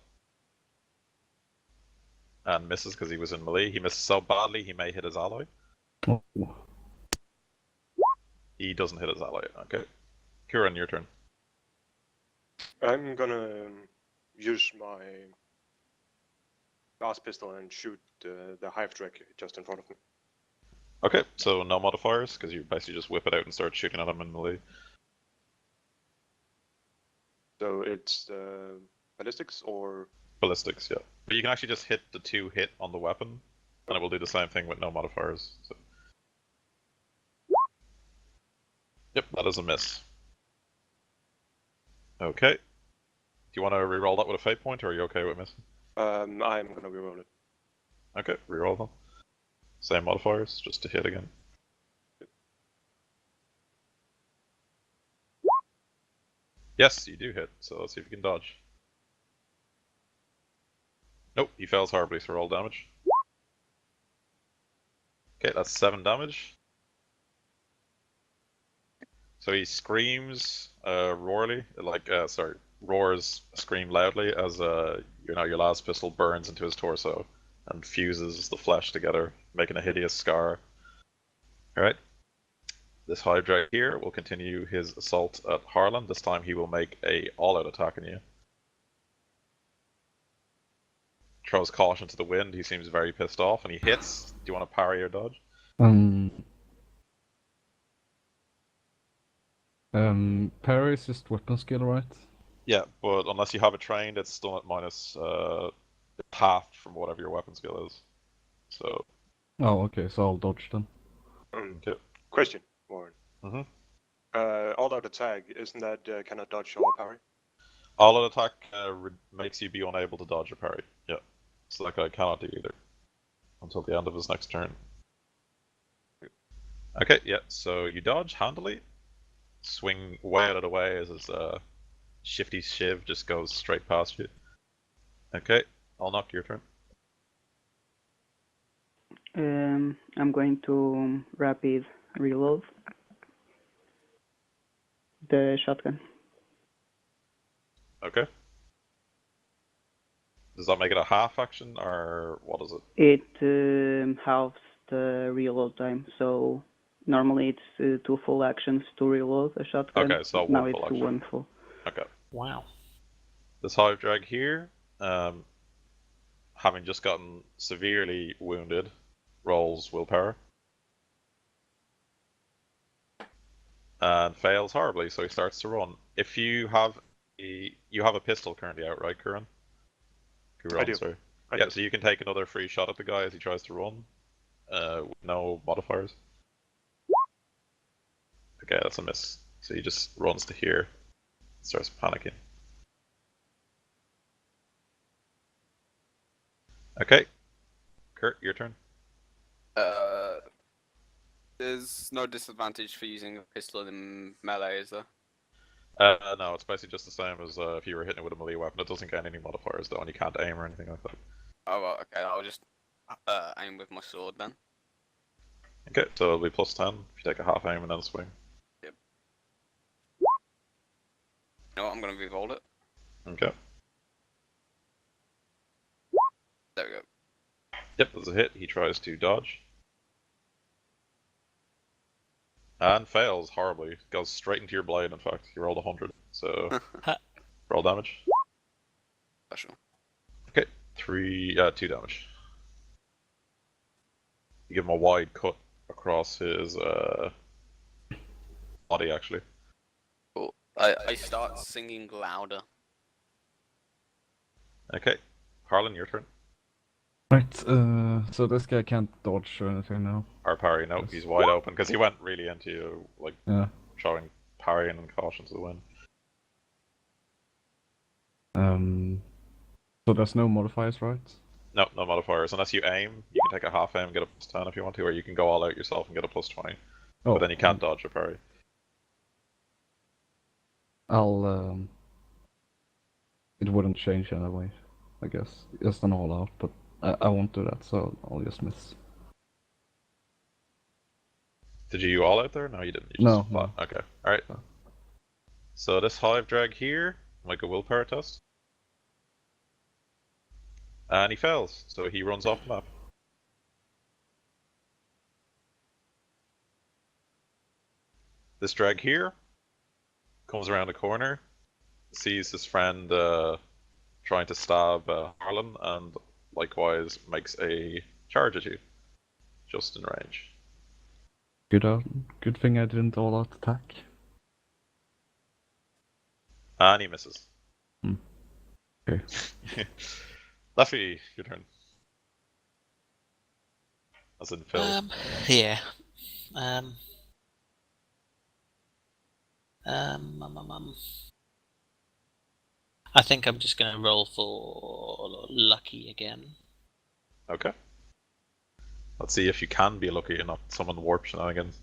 And misses because he was in melee. He misses so badly he may hit his ally. Oh. He doesn't hit his ally. Okay. Kieran, your turn. I'm gonna use my last pistol and shoot the hive drag just in front of me. Okay, so no modifiers, because you basically just whip it out and start shooting at him in melee. So it's ballistics or... Ballistics, yeah. But you can actually just hit the 2 hit on the weapon, and it will do the same thing with no modifiers. So. Yep, that is a miss. Okay. Do you want to reroll that with a fate point, or are you okay with missing? I'm gonna reroll it. Okay, reroll them. Same modifiers, just to hit again. Yes, you do hit, so let's see if you can dodge. Nope, he fails horribly, so roll damage. Okay, that's 7 damage. So he screams roarly, roars, scream loudly as your last pistol burns into his torso and fuses the flesh together, making a hideous scar. Alright. This hive drag here will continue his assault at Harlan. This time he will make a all-out attack on you. Throws caution to the wind, he seems very pissed off, and he hits. Do you want to parry or dodge? Parry is just weapon skill, right? Yeah, but unless you have it trained, it's still at minus half from whatever your weapon skill is. So. Oh, okay, so I'll dodge then. Okay. Question, Warren. Mm-hmm. All-out attack, isn't that cannot dodge or parry? All-out attack makes you be unable to dodge or parry. Yeah. So that guy cannot do either. Until the end of his next turn. Okay, yeah, so you dodge handily. Swing way out of the way as his shifty shiv just goes straight past you. Okay, I'll knock your turn. I'm going to rapid reload the shotgun. Okay. Does that make it a half action, or what is it? It halves the reload time, so normally it's 2 full actions to reload a shotgun. Okay, so now one it's full action. 1 full. Okay. Wow. This hive drag here, having just gotten severely wounded, rolls willpower. And fails horribly, so he starts to run. If you have a pistol currently out, right, Kieran? I do. Sorry. I Yeah, do. so you can take another free shot at the guy as he tries to run, with no modifiers. Okay, that's a miss. So he just runs to here, starts panicking. Okay, Kurt, your turn. There's no disadvantage for using a pistol in melee, is there? No, it's basically just the same as if you were hitting it with a melee weapon. It doesn't gain any modifiers though, and you can't aim or anything like that. Oh, well, okay, I'll just aim with my sword then. Okay, so it'll be plus 10 if you take a half aim and then swing. Yep. You know what, I'm gonna reroll it. Okay. There we go. Yep, there's a hit. He tries to dodge. And fails horribly. Goes straight into your blade, in fact. You rolled 100, so roll damage. Special. Okay, 2 damage. You give him a wide cut across his body, actually. Cool. I start singing louder. Okay, Harlan, your turn. Right, so this guy can't dodge or anything now. Or parry, no, Yes. he's wide open because he went really into you, like Yeah. showing parrying and caution to the wind. So there's no modifiers, right? No, no modifiers. Unless you aim, you can take a half aim and get a +10 if you want to, or you can go all out yourself and get a +20. Oh, But then you can't dodge a parry. It wouldn't change anyway, I guess. Just an all out, but I won't do that, so I'll just miss. Did you all out there? No, you didn't. You No, just fought. Okay, alright. No. So this hive drag here, make a willpower test. And he fails, so he runs off the map. This drag here comes around the corner, sees his friend trying to stab Harlan, and likewise makes a charge at you, just in range. Good thing I didn't all out attack. And he misses. Okay. Leffy, your turn. As in Phil. Yeah. I think I'm just gonna roll for lucky again. Okay. Let's see if you can be lucky and not summon warp shenanigans.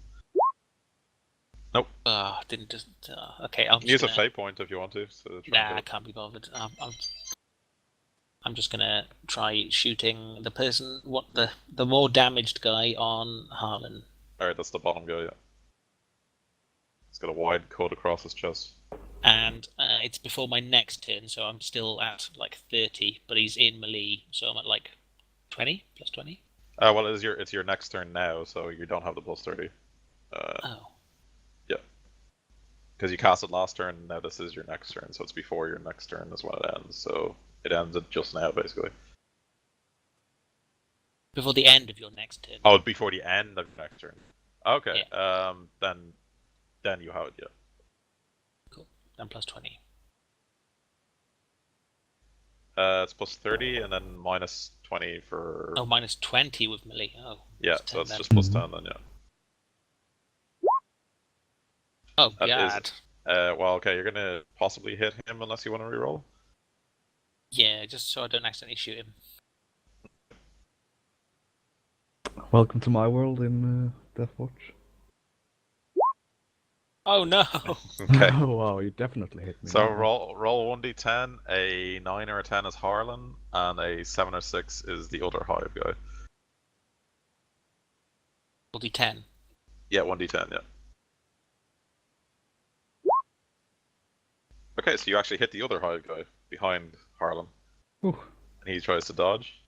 Nope. Didn't just. Okay, I'll Use a fate point if you want to. So Nah, I can't be bothered. I'm just gonna try shooting the person. What the more damaged guy on Harlan. Alright, that's the bottom guy, yeah. He's got a wide cut across his chest. And it's before my next turn, so I'm still at like 30, but he's in melee, so I'm at like 20 plus 20. Well, it's your next turn now, so you don't have the +30. Oh. Yeah. Because you cast it last turn, and now this is your next turn, so it's before your next turn is when it ends. So it ends at just now, basically. Before the end of your next turn. Oh, before the end of your next turn. Okay. Yeah. Then you have it, yeah. Cool. Then plus 20. It's +30 and then -20 for. Oh, minus 20 with melee. Oh. Yeah, Plus so 10 it's then. just +10 then, yeah. Oh, That God. is- well, okay, you're gonna possibly hit him unless you want to reroll. Yeah, just so I don't accidentally shoot him. Welcome to my world in Deathwatch. Oh, no! Okay. Oh wow, you definitely hit me. So roll 1d10. A 9 or a 10 is Harlan, and a 7 or 6 is the other hive guy. Roll D10. Yeah, 1d10. Yeah. Okay, so you actually hit the other hive guy behind Harlan, Ooh. and he tries to dodge,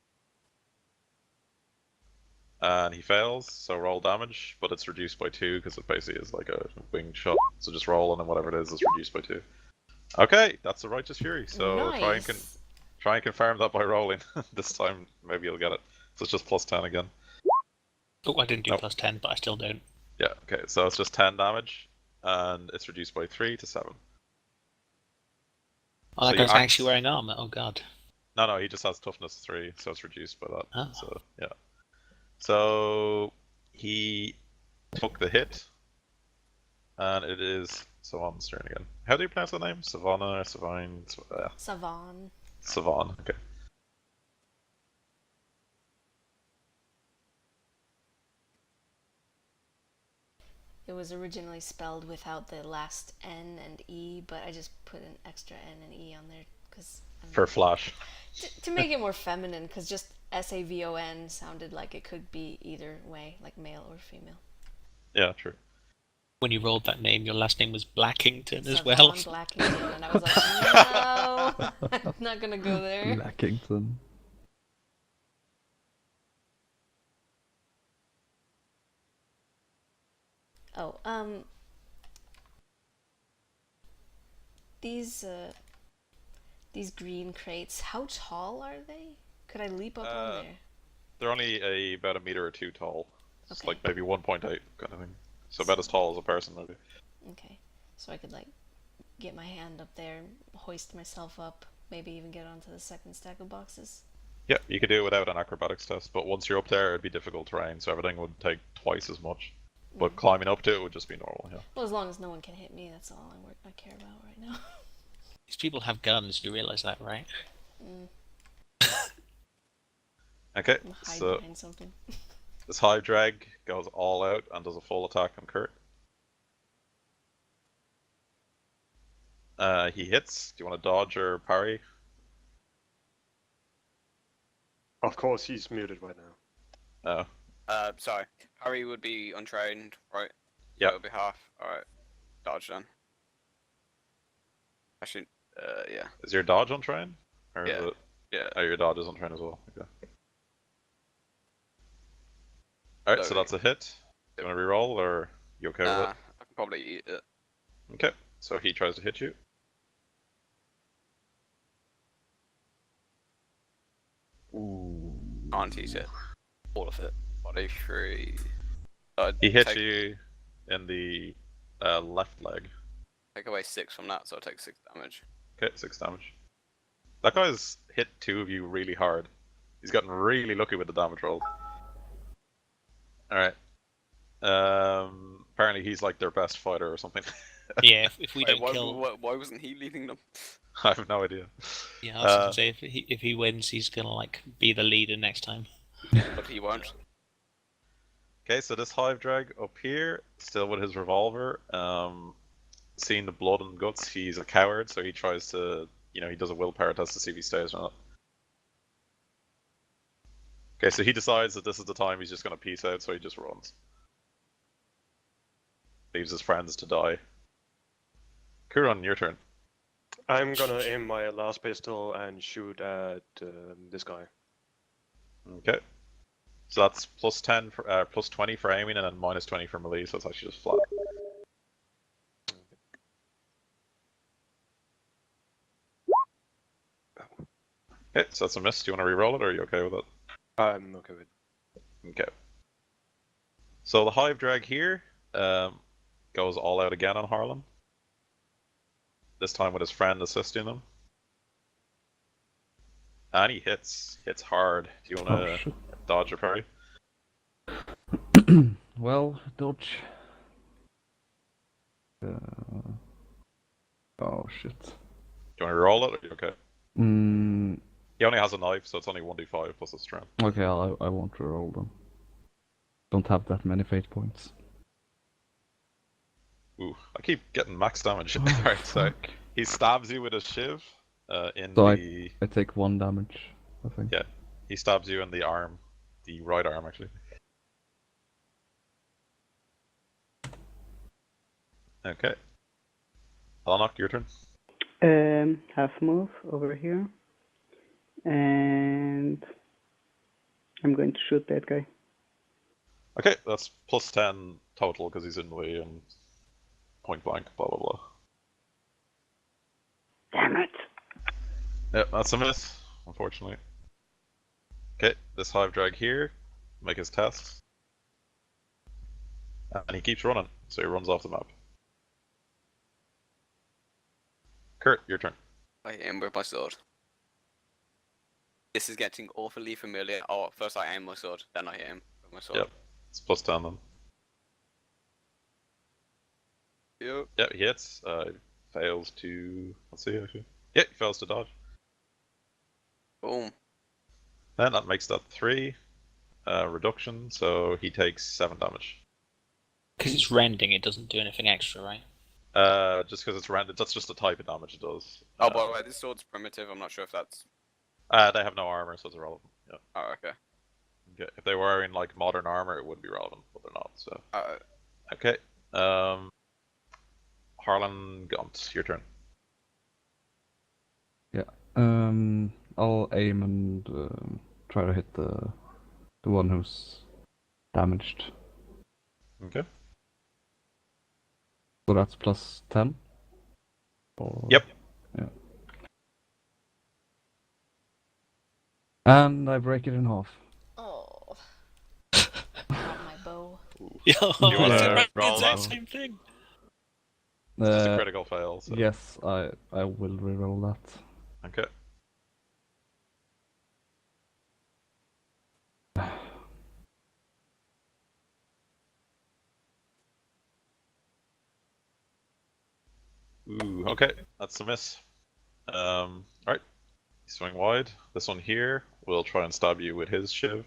and he fails. So roll damage, but it's reduced by 2 because it basically is like a winged shot. So just roll, and then whatever it is reduced by 2. Okay, that's a Righteous Fury. So Nice. try and confirm that by rolling. This time, maybe you'll get it. So it's just +10 again. Oh, I didn't do Nope. plus 10, but I still don't. Yeah, okay, so it's just 10 damage, and it's reduced by 3 to 7. Oh, So that you guy's act- actually wearing armor. Oh, God. No, he just has toughness 3, so it's reduced by that. Oh. So, yeah. So, he took the hit, and it is Savonne's turn again. How do you pronounce the name? Savonne or Savine? Savonne. Savonne, okay. It was originally spelled without the last N and E, but I just put an extra N and E on there because For Flash. to make it more feminine. Because just Savon sounded like it could be either way, like male or female. Yeah, true. When you rolled that name, your last name was Blackington as Savonne well. Blackington, and I was like, no, I'm not gonna go there. Lackington. Oh, these green crates, how tall are they? Could I leap up on there? They're only about a meter or 2 tall. It's Okay. like maybe 1.8 kind of thing. So about as tall as a person, maybe. Okay, so I could like get my hand up there, and hoist myself up. Maybe even get onto the second stack of boxes. Yeah, you could do it without an acrobatics test, but once you're up there, it'd be difficult terrain, so everything would take twice as much. But climbing up to it would just be normal, yeah. Well, as long as no one can hit me, that's all I care about right now. These people have guns, you realise that, right? Okay, I'm hiding so behind something. this Hive Drag goes all out and does a full attack on Kurt. He hits. Do you want to dodge or parry? Of course, he's muted right now. Oh. Sorry. Harry would be untrained, right? Yeah. So it'll be half. Alright. Dodge then. Actually, yeah. Is your dodge on train? Or Yeah. Is it... Yeah. Oh, your dodge is on train as well. Okay. Alright, so that's a hit. Do you want to reroll, or you okay with it? I can probably eat it. Okay, so he tries to hit you. Ooh. Can't eat it. All of it. 43. He hits you in the left leg. Take away 6 from that, so I'll take 6 damage. Okay, 6 damage. That guy's hit 2 of you really hard. He's gotten really lucky with the damage rolls. Alright. Apparently he's like their best fighter or something. Yeah, if we Wait, don't kill... Um, why wasn't he leading them? I have no idea. Yeah, I was gonna say, if he wins, he's gonna, like, be the leader next time. But he won't. Okay, so this Hive Drag up here, still with his revolver, seeing the blood and guts, he's a coward, so he tries to, he does a willpower test to see if he stays or not. Okay, so he decides that this is the time he's just going to peace out, so he just runs. Leaves his friends to die. Kuron, your turn. I'm gonna aim my last pistol and shoot at this guy. Okay. So that's plus 10 for, plus 20 for aiming, and then minus 20 for melee, so it's actually just flat. Okay, so that's a miss. Do you want to re-roll it, or are you okay with it? I'm okay with it. Okay. So the Hive Drag here goes all out again on Harlan. This time with his friend assisting him. And he hits hard. Do you want to dodge or parry? Well, dodge. Oh shit. Do you want to roll it, or are you okay? Mm, He only has a knife, so it's only 1d5 plus his strength. okay, I won't roll them. Don't have that many fate points. Ooh, I keep getting max damage. Oh, Alright, so fuck. he stabs you with a shiv in So the... I take 1 damage, I think. Yeah, he stabs you in the arm. The right arm, actually. Okay. Alanok, your turn. Half move over here. And I'm going to shoot that guy. Okay, that's plus 10 total because he's in the way and point blank, blah blah blah. Damn it! Yep, that's a miss, unfortunately. Okay, this Hive Drag here, make his test. And he keeps running, so he runs off the map. Kurt, your turn. I aim with my sword. This is getting awfully familiar. Oh, first I aim my sword, then I aim with my sword. Yep, it's plus 10 then. Yep. Yep, he hits. Fails to... let's see, actually. Yeah, he fails to dodge. Boom. Then that makes that 3 reduction, so he takes 7 damage. Because it's rending, it doesn't do anything extra, right? Just because it's random, that's just the type of damage it does. Oh, by the way, this sword's primitive. I'm not sure if that's... They have no armor, so it's irrelevant. Yeah. Oh, okay. Okay. If they were in like modern armor, it would be relevant, but they're not. So. Alright. Okay. Harlan Gunt, your turn. Yeah. I'll aim and try to hit the one who's damaged. Okay. So that's plus 10? Or... Yep. Yeah. And I break it in half. Oh. Not my bow. Yeah, You wanna it's the roll exact that? same thing. It's just a critical fail. So. Yes, I will reroll that. Okay. Okay, that's a miss. Alright. Swing wide. This one here will try and stab you with his shiv.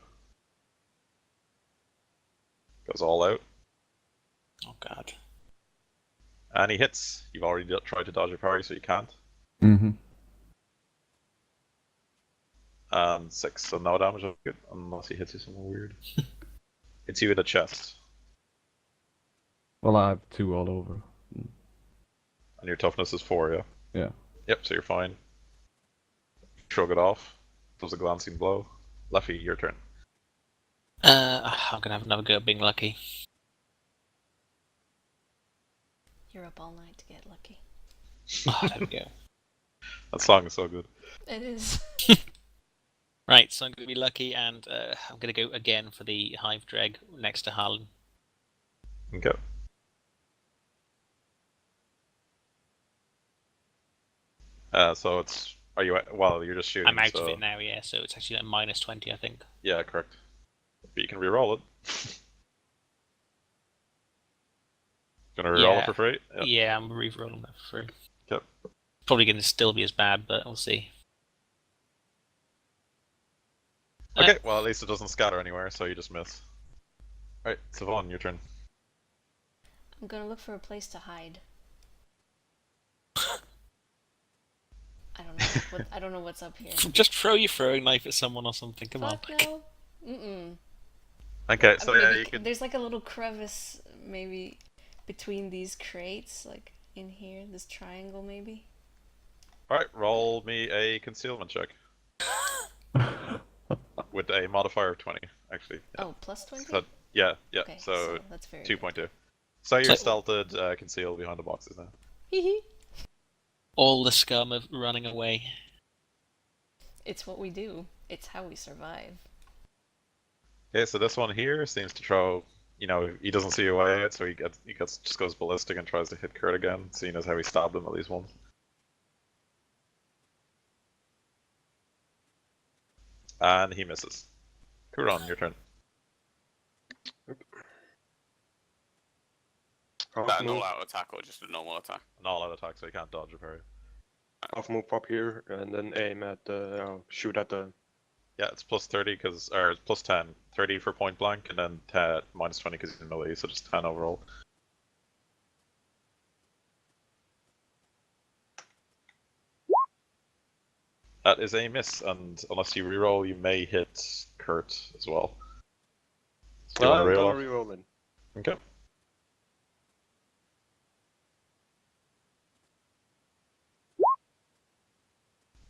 Goes all out. Oh god. And he hits. You've already tried to dodge your parry, so you can't. Mm-hmm. And 6, so no damage, unless he hits you somewhere weird. Hits you in the chest. Well, I have 2 all over. And your toughness is 4, yeah? Yeah. Yep, so you're fine. Shrug it off. Does a glancing blow. Leffy, your turn. I'm gonna have another go at being lucky. You're up all night to get lucky. Oh, there we go. That song is so good. It is. Right, so I'm gonna be lucky, and I'm gonna go again for the Hive Dreg next to Harlan. Okay. So it's... Are you... Well, you're just shooting, I'm out so... of it now, yeah, so it's actually like minus 20, I think. Yeah, correct. But you can reroll it. Gonna reroll it for free? Yep. Yeah, I'm re-rolling that for free. Yep. Probably gonna still be as bad, but we'll see. Okay, well at least it doesn't scatter anywhere, so you just miss. Alright, Savonne, your turn. I'm gonna look for a place to hide. I don't know what's up here. Just throw your throwing knife at someone or something, come Fuck on. no. Mm-mm. Okay, so yeah, Maybe you can... There's like a little crevice, maybe, between these crates, like in here, this triangle, maybe. Alright, roll me a concealment check. With a modifier of 20, actually. Yeah. Oh, plus 20? So, yeah, Okay, so that's very 2.2. So you're stealthed, concealed behind the boxes now. Hee All the scum of running away. It's what we do. It's how we survive. Okay, so this one here seems to throw, you know, he doesn't see a way out, so he just goes ballistic and tries to hit Kurt again, seeing as how he stabbed him at least once. And he misses. Kuron, your turn. Half An move, all-out attack or just a normal attack? An all-out attack, so he can't dodge or parry. half move up here, and then aim at the shoot at the. Yeah, it's plus 30 or it's plus 10. 30 for point blank, and then 10, minus 20 because he's in melee, so just 10 overall. That is a miss, and unless you reroll, you may hit Kurt as well. So you I'm wanna gonna reroll? reroll it. Okay.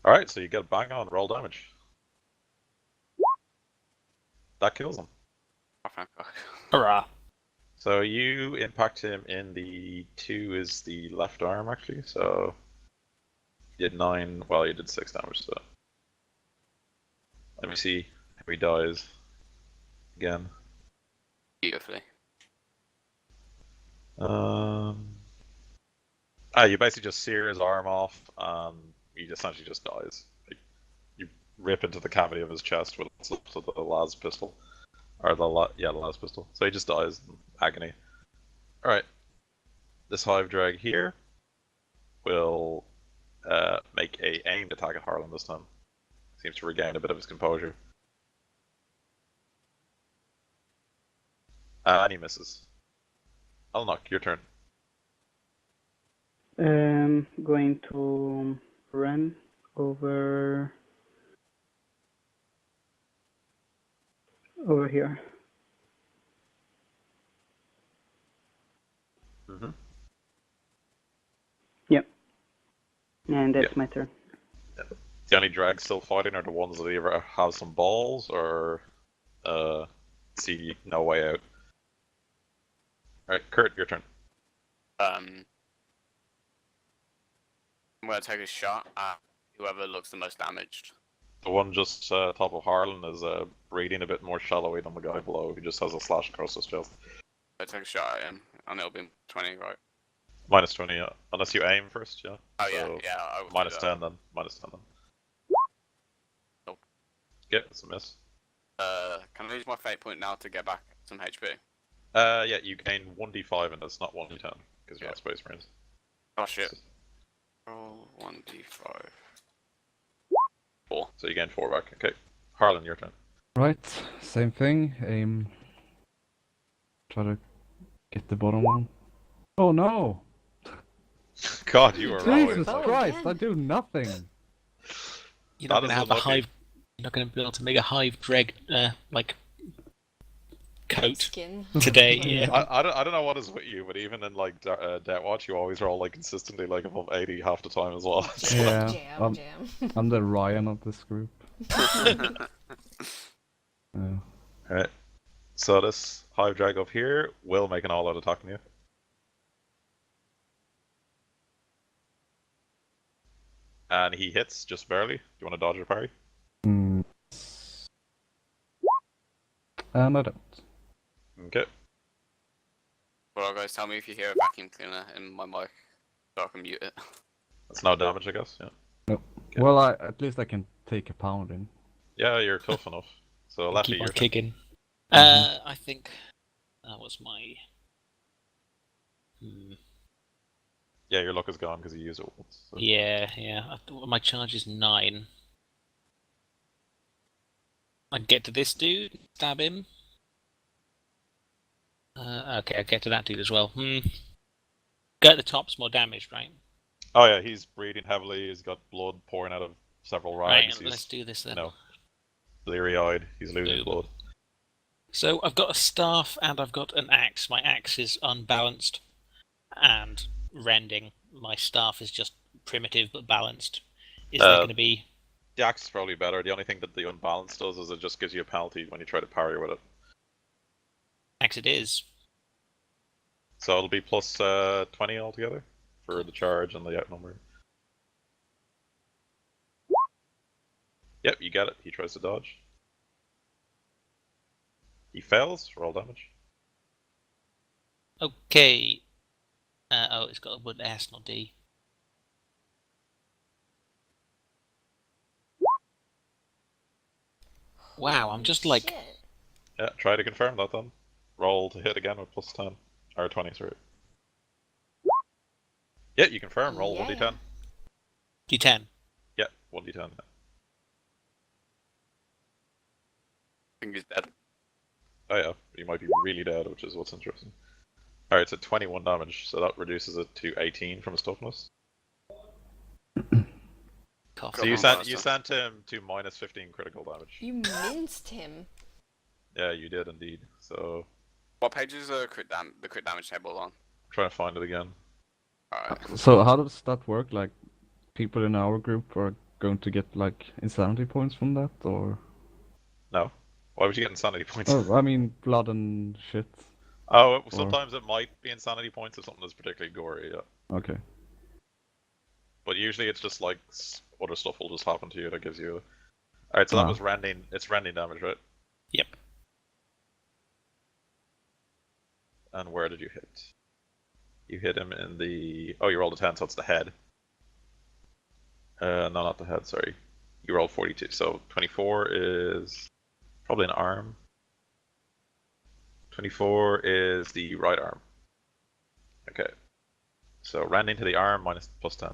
Alright, so you get bang on, roll damage. That kills him. Oh, thank God. Hurrah! So you impact him in the 2 is the left arm actually, so you did 9, well you did 6 damage, so let me see how he dies again. Beautifully. You basically just sear his arm off and he essentially just dies. Like, you rip into the cavity of his chest with the las pistol. Or the las pistol. So he just dies in agony. Alright. This Hive Drag here will make a aimed attack at Harlan this time. Seems to regain a bit of his composure. And he misses. Elnock, your turn. Going to run over here. Mm-hmm. Yep. And that's my turn. The only drags still fighting are the ones that either have some balls or see no way out. Alright, Kurt, your turn. I'm gonna take a shot at whoever looks the most damaged. The one just top of Harlan is breathing a bit more shallowly than the guy below, who just has a slash across his chest. I take a shot at him, and it'll be 20, right? Minus 20, yeah. Unless you aim first, yeah. Oh So, yeah. I will do minus that. 10 then. Minus 10 then. Nope. Yeah, it's a miss. Can I use my fate point now to get back some HP? Yeah, you gain 1d5 and it's not 1d10, because you're Yeah. not Space Marines. Oh shit. Roll 1d5. Cool. So you gain 4 back. Okay. Harlan, your turn. Right, same thing. Aim. Try to get the bottom one. Oh no! God, you are always Jesus bow Christ! again. I do nothing. You're not That going to is have a unlucky. hive. You're not going to be able to make a hive dreg like coat Skin. today. Yeah. I don't know what is with you, but even in like Death Watch, you always roll like consistently like above 80 half the time as well. It's like- Yeah, Jam, jam. I'm the Ryan of this group. Yeah. Alright. So this hive drag up here will make an all-out attack on you. And he hits just barely. Do you want to dodge or parry? Mm. And I don't. Okay. Well, guys, tell me if you hear a vacuum cleaner in my mic, so I can mute it. That's no damage, I guess. Yeah. Okay. Well, at least I can take a pounding. Yeah, you're tough enough. So Lefty, Keep on your turn. kicking. Mhm. I think that was my. Yeah, your luck is gone because you used it once. So. Yeah. My charge is 9. I'd get to this dude, stab him. Okay, I'll get to that dude as well. Go at the top's more damaged, right? Oh yeah, he's breathing heavily. He's got blood pouring out of several rags. Right, let's do this then. You know, bleary-eyed. He's losing blood. So I've got a staff and I've got an axe. My axe is unbalanced and rending. My staff is just primitive but balanced. Is there going to be... The axe is probably better. The only thing that the unbalance does is it just gives you a penalty when you try to parry with it. Axe it is. So it'll be plus 20 altogether for the charge and the outnumber. Yep, you get it. He tries to dodge. He fails. Roll damage. Okay. Oh, it's got a wood S, not D. Wow, I'm just like... Shit. Yeah, try to confirm that then. Roll to hit again with plus 10. Or 20, sorry. Yeah, you confirm. Roll Yeah. 1d10. D10. Yeah, 1d10. I think he's dead. Oh yeah, you might be really dead, which is what's interesting. Alright, so 21 damage, so that reduces it to 18 from his toughness. Cough. So you sent him to minus 15 critical damage. You minced him. Yeah, you did indeed. So What page is the crit damage table on? try to find it again. Alright. So how does that work? Like, people in our group are going to get like insanity points from that, or? No. Why would you get insanity points? Oh, I mean blood and shit. Oh, sometimes it might be insanity points if something that's particularly gory, yeah. Okay. But usually it's just like other stuff will just happen to you that gives you. Alright, so that was rending. It's rending damage, right? Yep. And where did you hit? You hit him in the. Oh, you rolled a 10, so it's the head. No, not the head, sorry. You rolled 42, so 24 is probably an arm. 24 is the right arm. Okay. So rending to the arm, minus plus 10.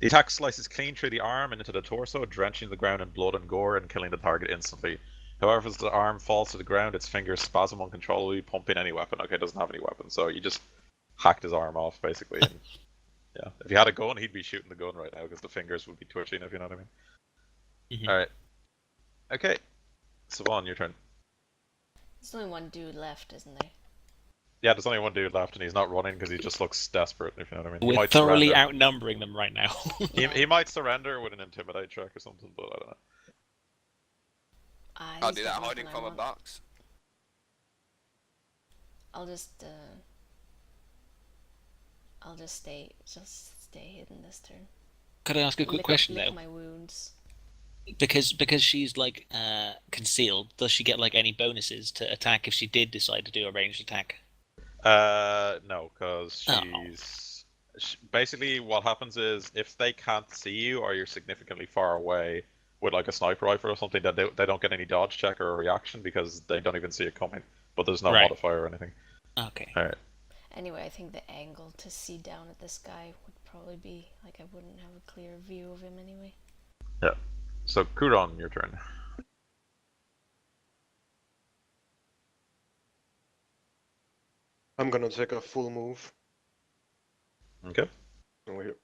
The attack slices clean through the arm and into the torso, drenching the ground in blood and gore and killing the target instantly. However, as the arm falls to the ground, its fingers spasm uncontrollably, pumping any weapon. Okay, it doesn't have any weapon, so you just hacked his arm off, basically. And, yeah, if he had a gun, he'd be shooting the gun right now, because the fingers would be twitching, if you know what I mean. Alright. Okay. Savonne, your turn. There's only one dude left, isn't there? Yeah, there's only one dude left, and he's not running because he just looks desperate, if you know what I mean. He We're might thoroughly surrender. outnumbering them right now. He might surrender with an intimidate check or something, but I don't know. I'll He's do the that one hiding I from a want. box. I'll just stay hidden this turn. Could I ask a quick question lick though? my wounds. Because she's like concealed, does she get like any bonuses to attack if she did decide to do a ranged attack? No, because Oh. basically what happens is if they can't see you or you're significantly far away with like a sniper rifle or something, that they don't get any dodge check or a reaction because they don't even see it coming. But there's no Right. modifier or anything. Okay. Alright. Anyway, I think the angle to see down at this guy would probably be like I wouldn't have a clear view of him anyway. Yeah. So Kuron, your turn. I'm gonna take a full move Okay. over here.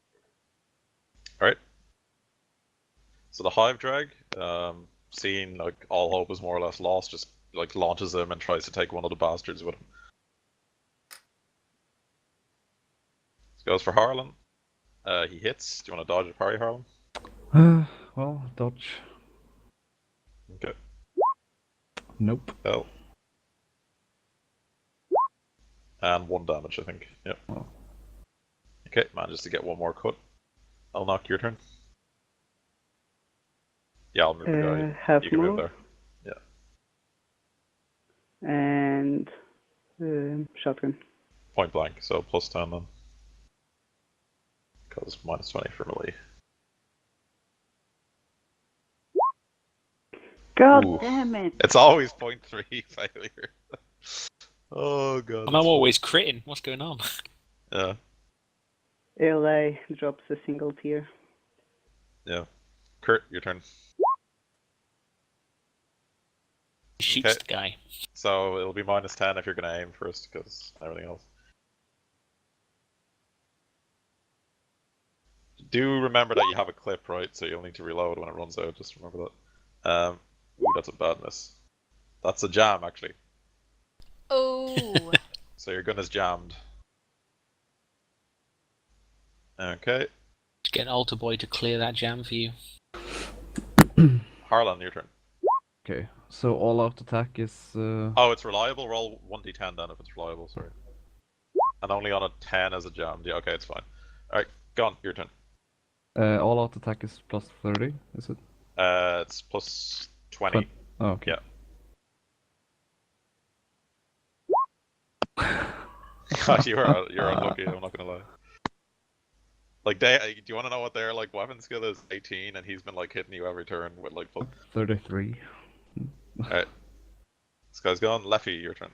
Alright. So the Hive Drag, seeing like all hope is more or less lost, just like launches him and tries to take one of the bastards with him. Goes for Harlan. He hits. Do you want to dodge or parry, Harlan? Well, dodge. Okay. Nope. Hell. And 1 damage, I think. Yep. Oh. Okay, manages to get 1 more cut. I'll knock your turn. Yeah, I'll move the guy. Half You can move move. there. And shotgun. Point blank, so plus 10 then. Because minus 20 for melee. God Ooh. damn it! It's always 0.3 failure. Oh god. I'm that's always critting. What's going on? Yeah, LA drops a single tier. yeah. Kurt, your turn. Shoots Okay. the guy. So it'll be minus 10 if you're going to aim first, because everything else. Do remember that you have a clip, right? So you'll need to reload when it runs out, just remember that. Ooh, that's a bad miss. That's a jam, actually. Oh, So your gun is jammed. Okay. Get an altar boy to clear that jam for you. Harlan, your turn. Okay, so all out attack is. Oh, it's reliable? Roll 1d10 then if it's reliable, sorry. And only on a 10 as a jammed. Yeah, okay, it's fine. Alright, go on, your turn. All out attack is plus 30, is it? It's plus 20. Oh, okay. Yeah. God, you're unlucky, I'm not gonna lie. Like, do you want to know what their like weapon skill is? 18, and he's been like hitting you every turn with like. 33. Alright. This guy's gone. Leffy, your turn.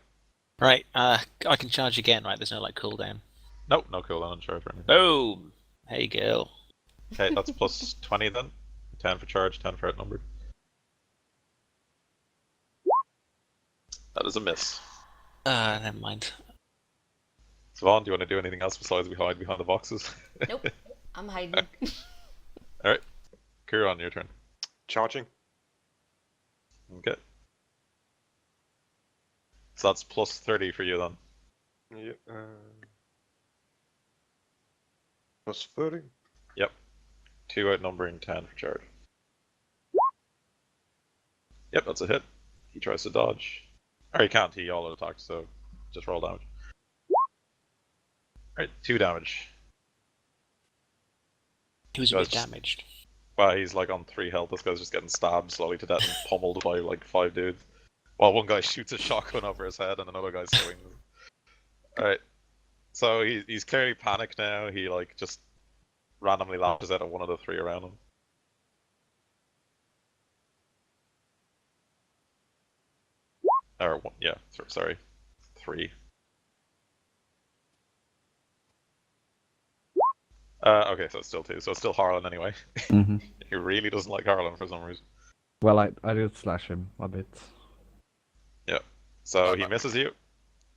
Right, I can charge again, right? There's no like cooldown. Nope, no cooldown on charge or anything. Boom! Hey, girl. Okay, that's plus 20 then. 10 for charge, 10 for outnumbered. That is a miss. Never mind. Savonne, do you want to do anything else besides we hide behind the boxes? nope. I'm hiding. Alright. Kuron, your turn. Charging. Okay. So that's plus 30 for you then. Yeah. Plus 30. Yep. 2 outnumbering, 10 for charge. Yep, that's a hit. He tries to dodge. Or he can't, he all attacks, so just roll damage. Alright, 2 damage. He was a Guys, bit damaged. Wow, he's like on 3 health. This guy's just getting stabbed slowly to death and pummeled by like 5 dudes. While one guy shoots a shotgun over his head and another guy swings. Alright. So he's clearly panicked now. He like just randomly lashes out at one of the 3 around him. Or one, yeah, sorry. 3. Okay, so it's still 2. So it's still Harlan anyway. Mm-hmm. He really doesn't like Harlan for some reason. Well, I did slash him a bit. Yeah. So he misses you.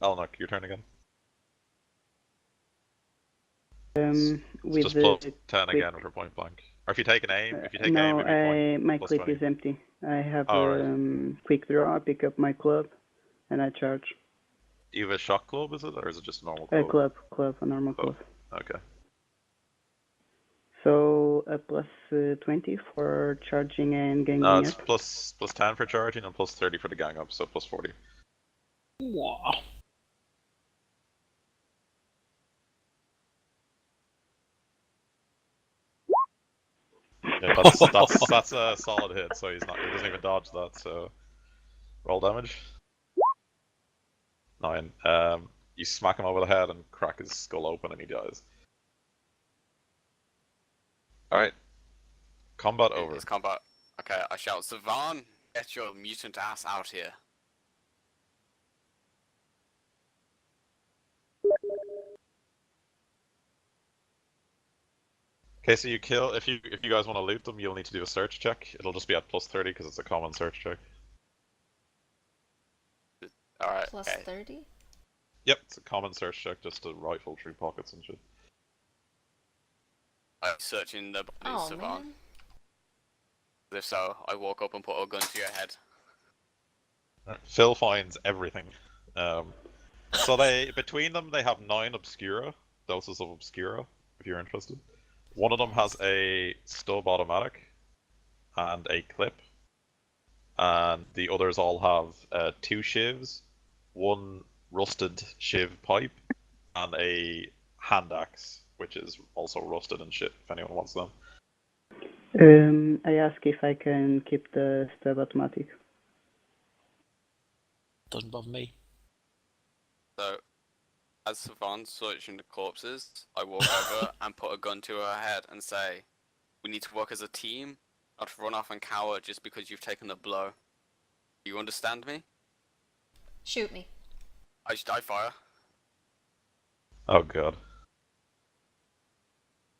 Elnok, your turn again. With Just the plus 10 quick- again for point blank. Or if you take an aim, if you take no, aim, it'd be point my plus clip 20. is empty. I have Oh, right. quick draw, pick up my club, and I charge. Do you have a shock club, is it? Or is it just a normal A club? a normal club. Okay. So a plus 20 for charging and ganging No, it's up. plus 10 for charging and plus 30 for the gang up, so plus 40. Wow. Yeah, that's a solid hit, so he doesn't even dodge that, so roll damage. 9. You smack him over the head and crack his skull open and he dies. Alright. Combat over. It's combat. Okay, I shout, Savonne, get your mutant ass out here. Okay, so you kill if you guys want to loot them, you'll need to do a search check. It'll just be at +30 because it's a common search check. Alright, Plus okay. 30? Yep, it's a common search check just to rifle through pockets and shit. I'm searching the bodies, Oh, Savonne. man. If so, I walk up and put a gun to your head. Phil finds everything. So between them they have 9 Obscura, doses of Obscura, if you're interested. One of them has a stub automatic and a clip, and the others all have 2 shivs, 1 rusted shiv pipe, and a hand axe, which is also rusted and shit. If anyone wants them. I ask if I can keep the stab automatic. Doesn't bother me. So, as Savonne's searching the corpses, I walk over and put a gun to her head and say, "We need to work as a team, not run off and cower just because you've taken the blow. Do you understand me?" Shoot me. I fire. Oh god.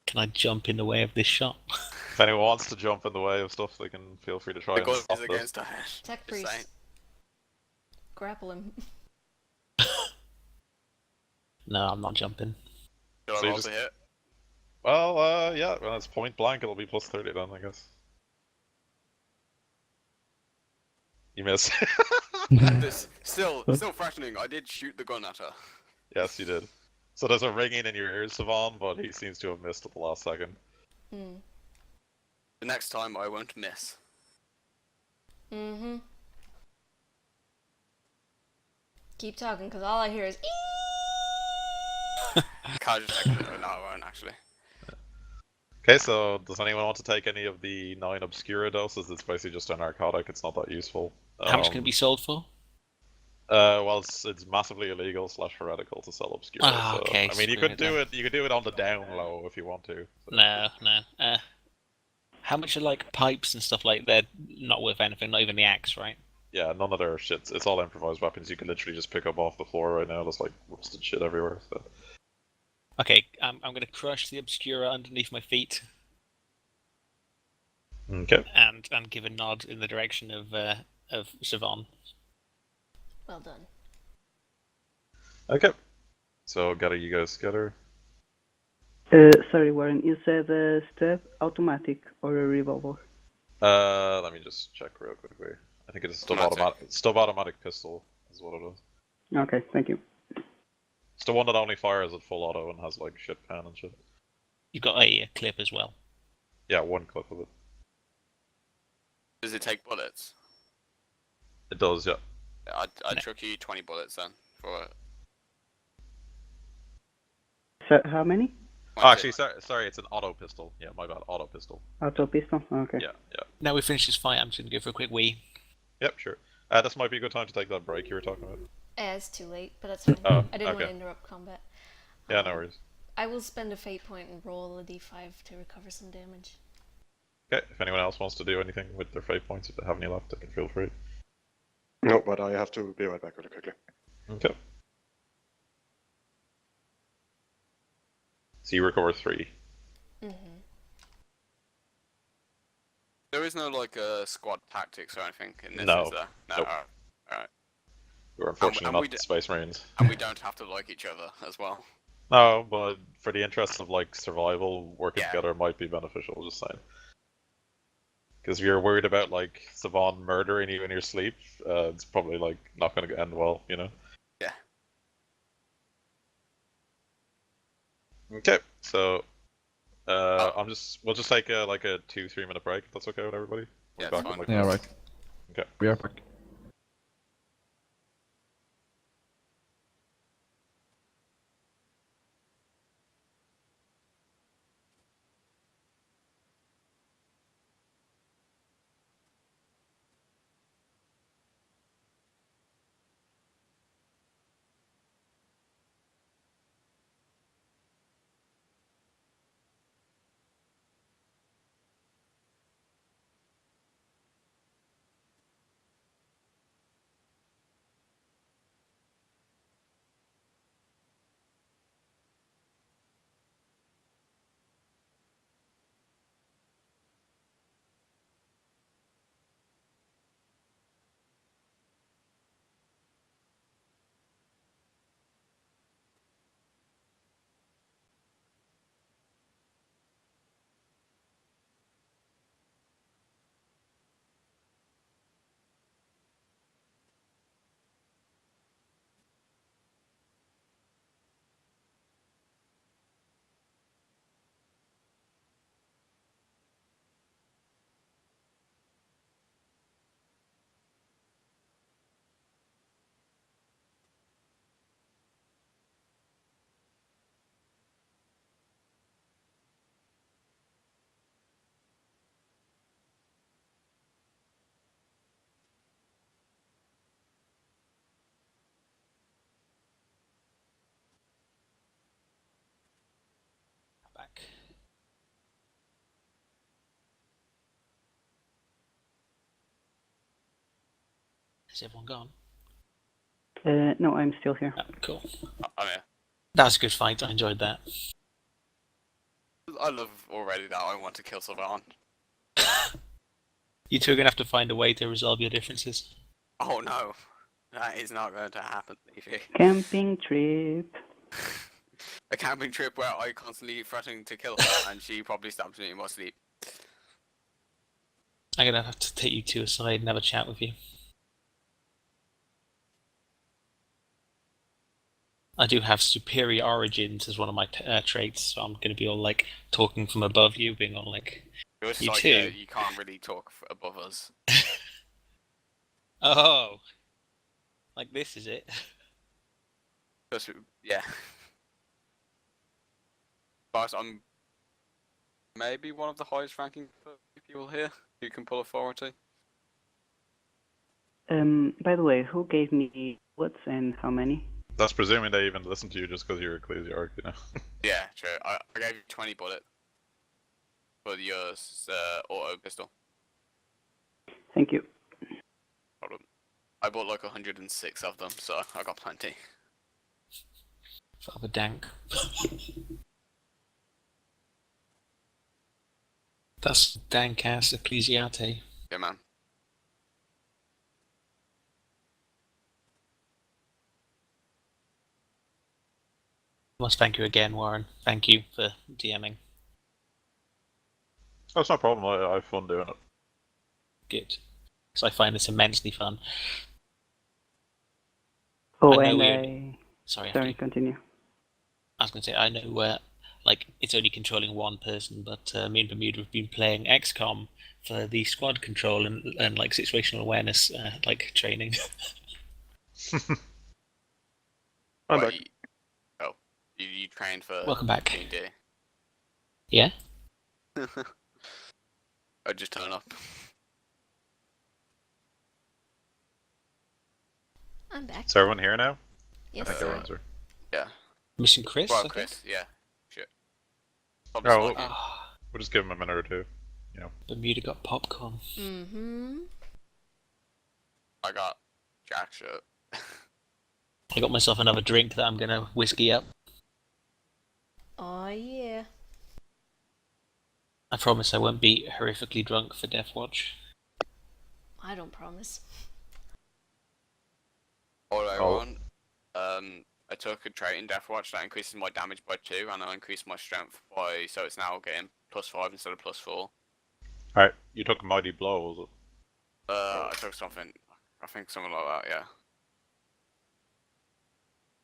Can I jump in the way of this shot? If anyone wants to jump in the way of stuff, they can feel free to try The and gun stop is this. against her head. Tech Just saying. priest. Grapple him. No, I'm not jumping. Should So I you roll just- to hit? Well, yeah, when it's point blank, it'll be +30 then, I guess. You miss. This still frightening. I did shoot the gun at her. Yes, you did. So there's a ringing in your ears, Savonne, but he seems to have missed at the last second. Hmm. The next time I won't miss. Mm-hmm. Keep talking, because all I hear is Cadre just no, I won't actually. Okay, so does anyone want to take any of the 9 Obscura doses? It's basically just a narcotic, it's not that useful. How much can it be sold for? Well, it's massively illegal / heretical to sell Obscura. Ah, so, okay, I mean, you screw could it do then. it. You could do it on the down low if you want to. So. No. How much are like pipes and stuff like they're not worth anything, not even the axe, right? Yeah, none of their shit. It's all improvised weapons. You can literally just pick up off the floor right now. There's like rusted shit everywhere. So. Okay, I'm gonna crush the Obscura underneath my feet Okay. and give a nod in the direction of Savonne. well done. Okay. So, you guys get her. Sorry, Warren, you said a stab automatic or a revolver? Let me just check real quickly. I think it's a stub automatic pistol is what it is. Okay, thank you. It's the one that only fires at full auto and has like shit pan and shit. You've got a clip as well. Yeah, 1 clip of it. Does it take bullets? It does, yeah. I'd chuck you 20 bullets then for it. So, how many? Oh, actually, sorry, it's an auto pistol. Yeah, my bad, auto pistol. Auto pistol? Okay. Yeah. Now we finish this fight, I'm just gonna go for a quick wee. Yep, sure. This might be a good time to take that break you were talking about. It's too late, but that's fine. Oh, I didn't want okay. to interrupt combat. Yeah, no worries. I will spend a fate point and roll a d5 to recover some damage. Okay, if anyone else wants to do anything with their fate points, if they have any left, they can feel free. No, but I have to be right back really quickly. Okay. So you recover 3. Mm-hmm. There is no like squad tactics or anything in this, No. is there? No. Nope. Alright. You're unfortunately and not we d- Space Marines. And we don't have to like each other as well. No, but for the interests of like survival, working Yeah. together might be beneficial, just saying. Because if you're worried about like Savonne murdering you in your sleep, it's probably like not going to end well, you know? Yeah. Okay, so we'll just take a 2-3 minute break if that's okay with everybody. Yeah, We're it's back in, fine. Yeah, right. Okay. We are back. Is everyone gone? No, I'm still here. Oh, cool. I'm here. That was a good fight. I enjoyed that. I love already that I want to kill Savonne. You two are going to have to find a way to resolve your differences. Oh no, that is not going to happen, Leafy. Camping trip. A camping trip where I constantly threatening to kill her and she probably stabs me in my sleep. I'm going to have to take you two aside and have a chat with you. I do have superior origins as one of my traits, so I'm going to be all like talking from above you, being all like, You're just You like, too? yeah, you can't really talk above us. oh, like this is it. Just, yeah. But I'm maybe one of the highest ranking people here who can pull authority. By the way, who gave me bullets and how many? That's presuming they even listened to you just because you're ecclesiarch, you know. Yeah, true. I gave you 20 bullets for your auto pistol. Thank you. Problem. I bought like 106 of them, so I got plenty. Father Dank. That's Dank-ass Ecclesiate. Yeah, man. I must thank you again, Warren. Thank you for DMing. That's no problem. I have fun doing it. Good. Because I find this immensely fun. Oh, I know and Sorry, Sorry, continue. I was going to say, I know like, it's only controlling one person, but me and Bermuda have been playing XCOM for the squad control and like, situational awareness, like, training. I'm What, back. you trained for Welcome back. D&D? Yeah? I just turn up. I'm back. Is everyone here now? Yes, I think sir. everyone's here. Yeah. Missing Chris? I Well, think? Chris, yeah. Shit. Probably Oh, slightly. Ah, We'll just give him a minute or two. Bermuda got popcorn. Mm-hmm. I got jack shit. I got myself another drink that I'm going to whiskey up. Oh, yeah. I promise I won't be horrifically drunk for Death Watch. I don't promise. All I Oh. want, I took a trait in Death Watch that increases my damage by 2, and I increased my strength by, so it's now getting +5 instead of +4. Alright, you took a mighty blow, was it? I took something, I think something like that, yeah.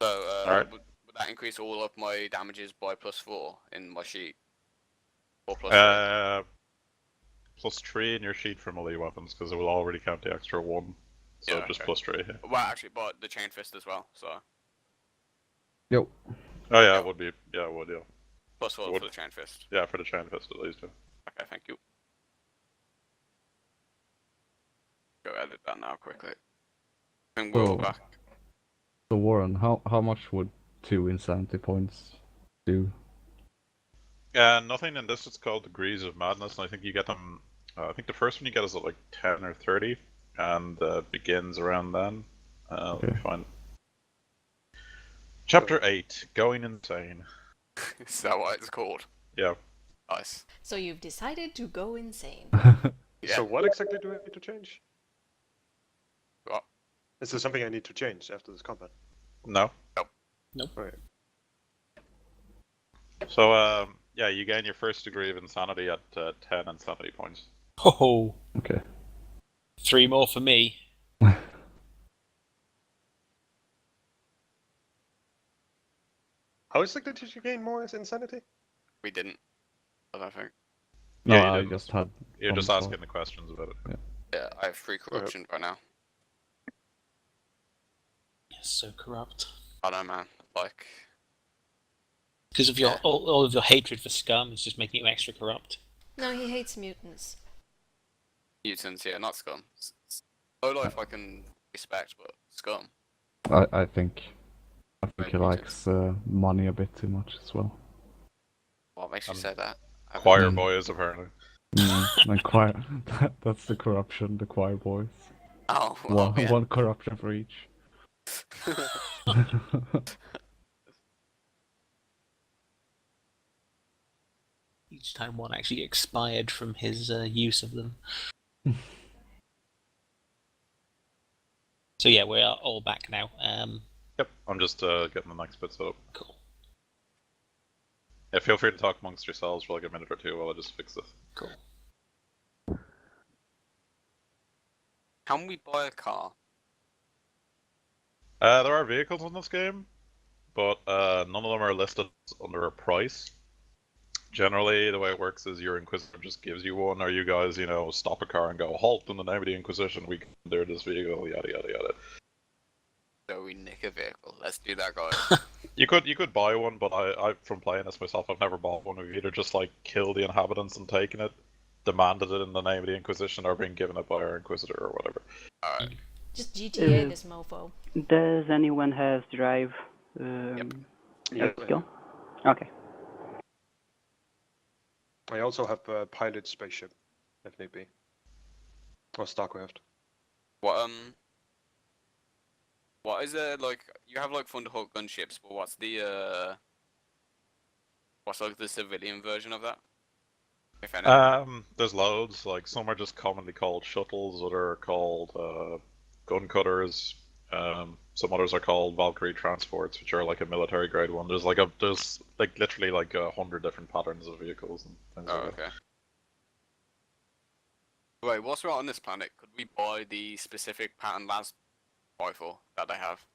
So, Alright. would that increase all of my damages by +4 in my sheet? Or +3? +3 in your sheet for melee weapons, because it will already count the extra 1. So Yeah, just okay. +3, yeah. Well, actually, but the chain fist as well, so. Yo. Oh yeah, it would be, yeah, it would, yeah. +4 Would. for the chain fist. Yeah, for the chain fist at least, yeah. Okay, thank you. Go edit that now quickly. And we'll So, back. so Warren, how much would 2 insanity points do? Nothing in this is called Degrees of Madness, and I think you get them, I think the first one you get is at like 10 or 30, and begins around then. Let me Okay. find. Chapter 8, Going Insane. Is that what it's called? Yeah. Nice. So you've decided to go insane. Yeah. So what exactly do I need to change? What? Is there something I need to change after this combat? No? Alright. So, yeah, you gain your first degree of insanity at 10 insanity points. Oh, Okay. 3 more for me. How exactly did you gain more insanity? We didn't. I don't think. No, Yeah, you I didn't. just had. You're one just thought. asking the questions about it. Yeah, I have 3 corruption right now. Yes, so corrupt. I don't know, man. Like, Because of your Yeah. all of your hatred for scum is just making you extra corrupt. No, he hates mutants. mutants, yeah, not scum. Low life I can respect, but scum. I think he Right, likes money a bit too much as well. What makes you say that? Choir Mm. boys, apparently. And choir, that's the corruption, the choir boys. Oh, One, yeah. one corruption for each. Each time one actually expired from his use of them. So yeah, we are all back now. Yep, I'm just getting the next bit set up. Cool. Yeah, feel free to talk amongst yourselves for like a minute or two while I just fix this. Cool. Can we buy a car? There are vehicles in this game, but none of them are listed under a price. Generally, the way it works is your Inquisitor just gives you one, or you guys, stop a car and go, halt in the name of the Inquisition, we commandeer this vehicle, yada yada yada. So we nick a vehicle. Let's do that, guys. You could buy one, but I from playing this myself, I've never bought one. We've either just like killed the inhabitants and taken it, demanded it in the name of the Inquisition, or been given it by our Inquisitor or whatever. Alright. Just GTA this mofo. Does anyone have drive skill? Okay. I also have a pilot spaceship, if need be. Or StarCraft. What is it like? You have like Thunderhawk gunships, but what's like the civilian version of that? If any. There's loads. Like some are just commonly called shuttles, other are called gun cutters. Some others are called Valkyrie transports, which are like a military grade one. There's literally like 100 different patterns of vehicles and things Oh, like that. okay. Wait, what's right on this planet? Could we buy the specific pattern las rifle that they have?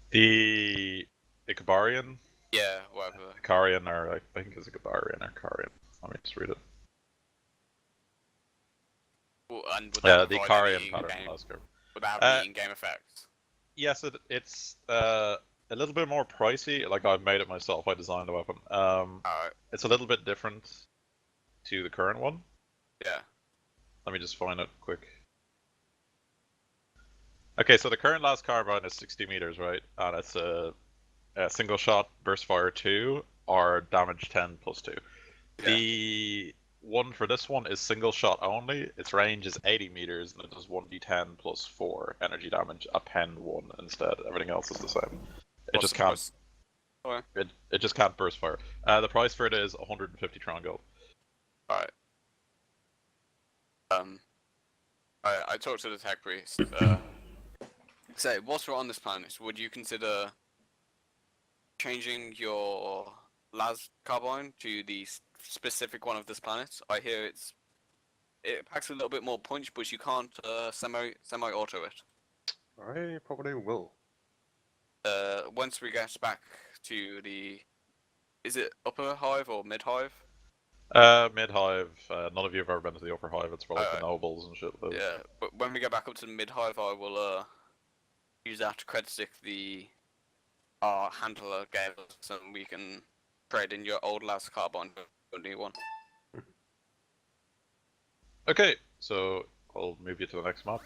The Icabarian? Yeah, whatever. Icarian, or I think it's Icabarian or Icarian. Let me just read it. Well, and would Yeah, that the provide any Icarian pattern in-game- Oscar. Would that have any in-game effects? Yes, it's a little bit more pricey. Like I've made it myself. I designed the weapon. Alright, It's a little bit different to the current one. yeah. Let me just find it quick. Okay, so the current last carbine is 60 meters, right? And it's a single shot burst fire 2 or damage 10 plus 2. Yeah. The one for this one is single shot only. Its range is 80 meters and it does 1d10 plus 4 energy damage, a pen 1 instead. Everything else is the same. It What's just the can't. price? Okay. It just can't burst fire. The price for it is 150 Tron gold. Alright. I talked to the tech priest. Say, whilst we're on this planet, would you consider changing your las carbine to the specific one of this planet? I hear it packs a little bit more punch, but you can't semi-auto it. I probably will. Once we get back to is it upper hive or mid hive? Mid hive. None of you have ever been to the upper hive. It's where like the nobles and shit live. Yeah, but when we get back up to the mid hive, I will use that to credit stick our handler gave us, so we can trade in your old last carbine for a new one. Okay, so I'll move you to the next map.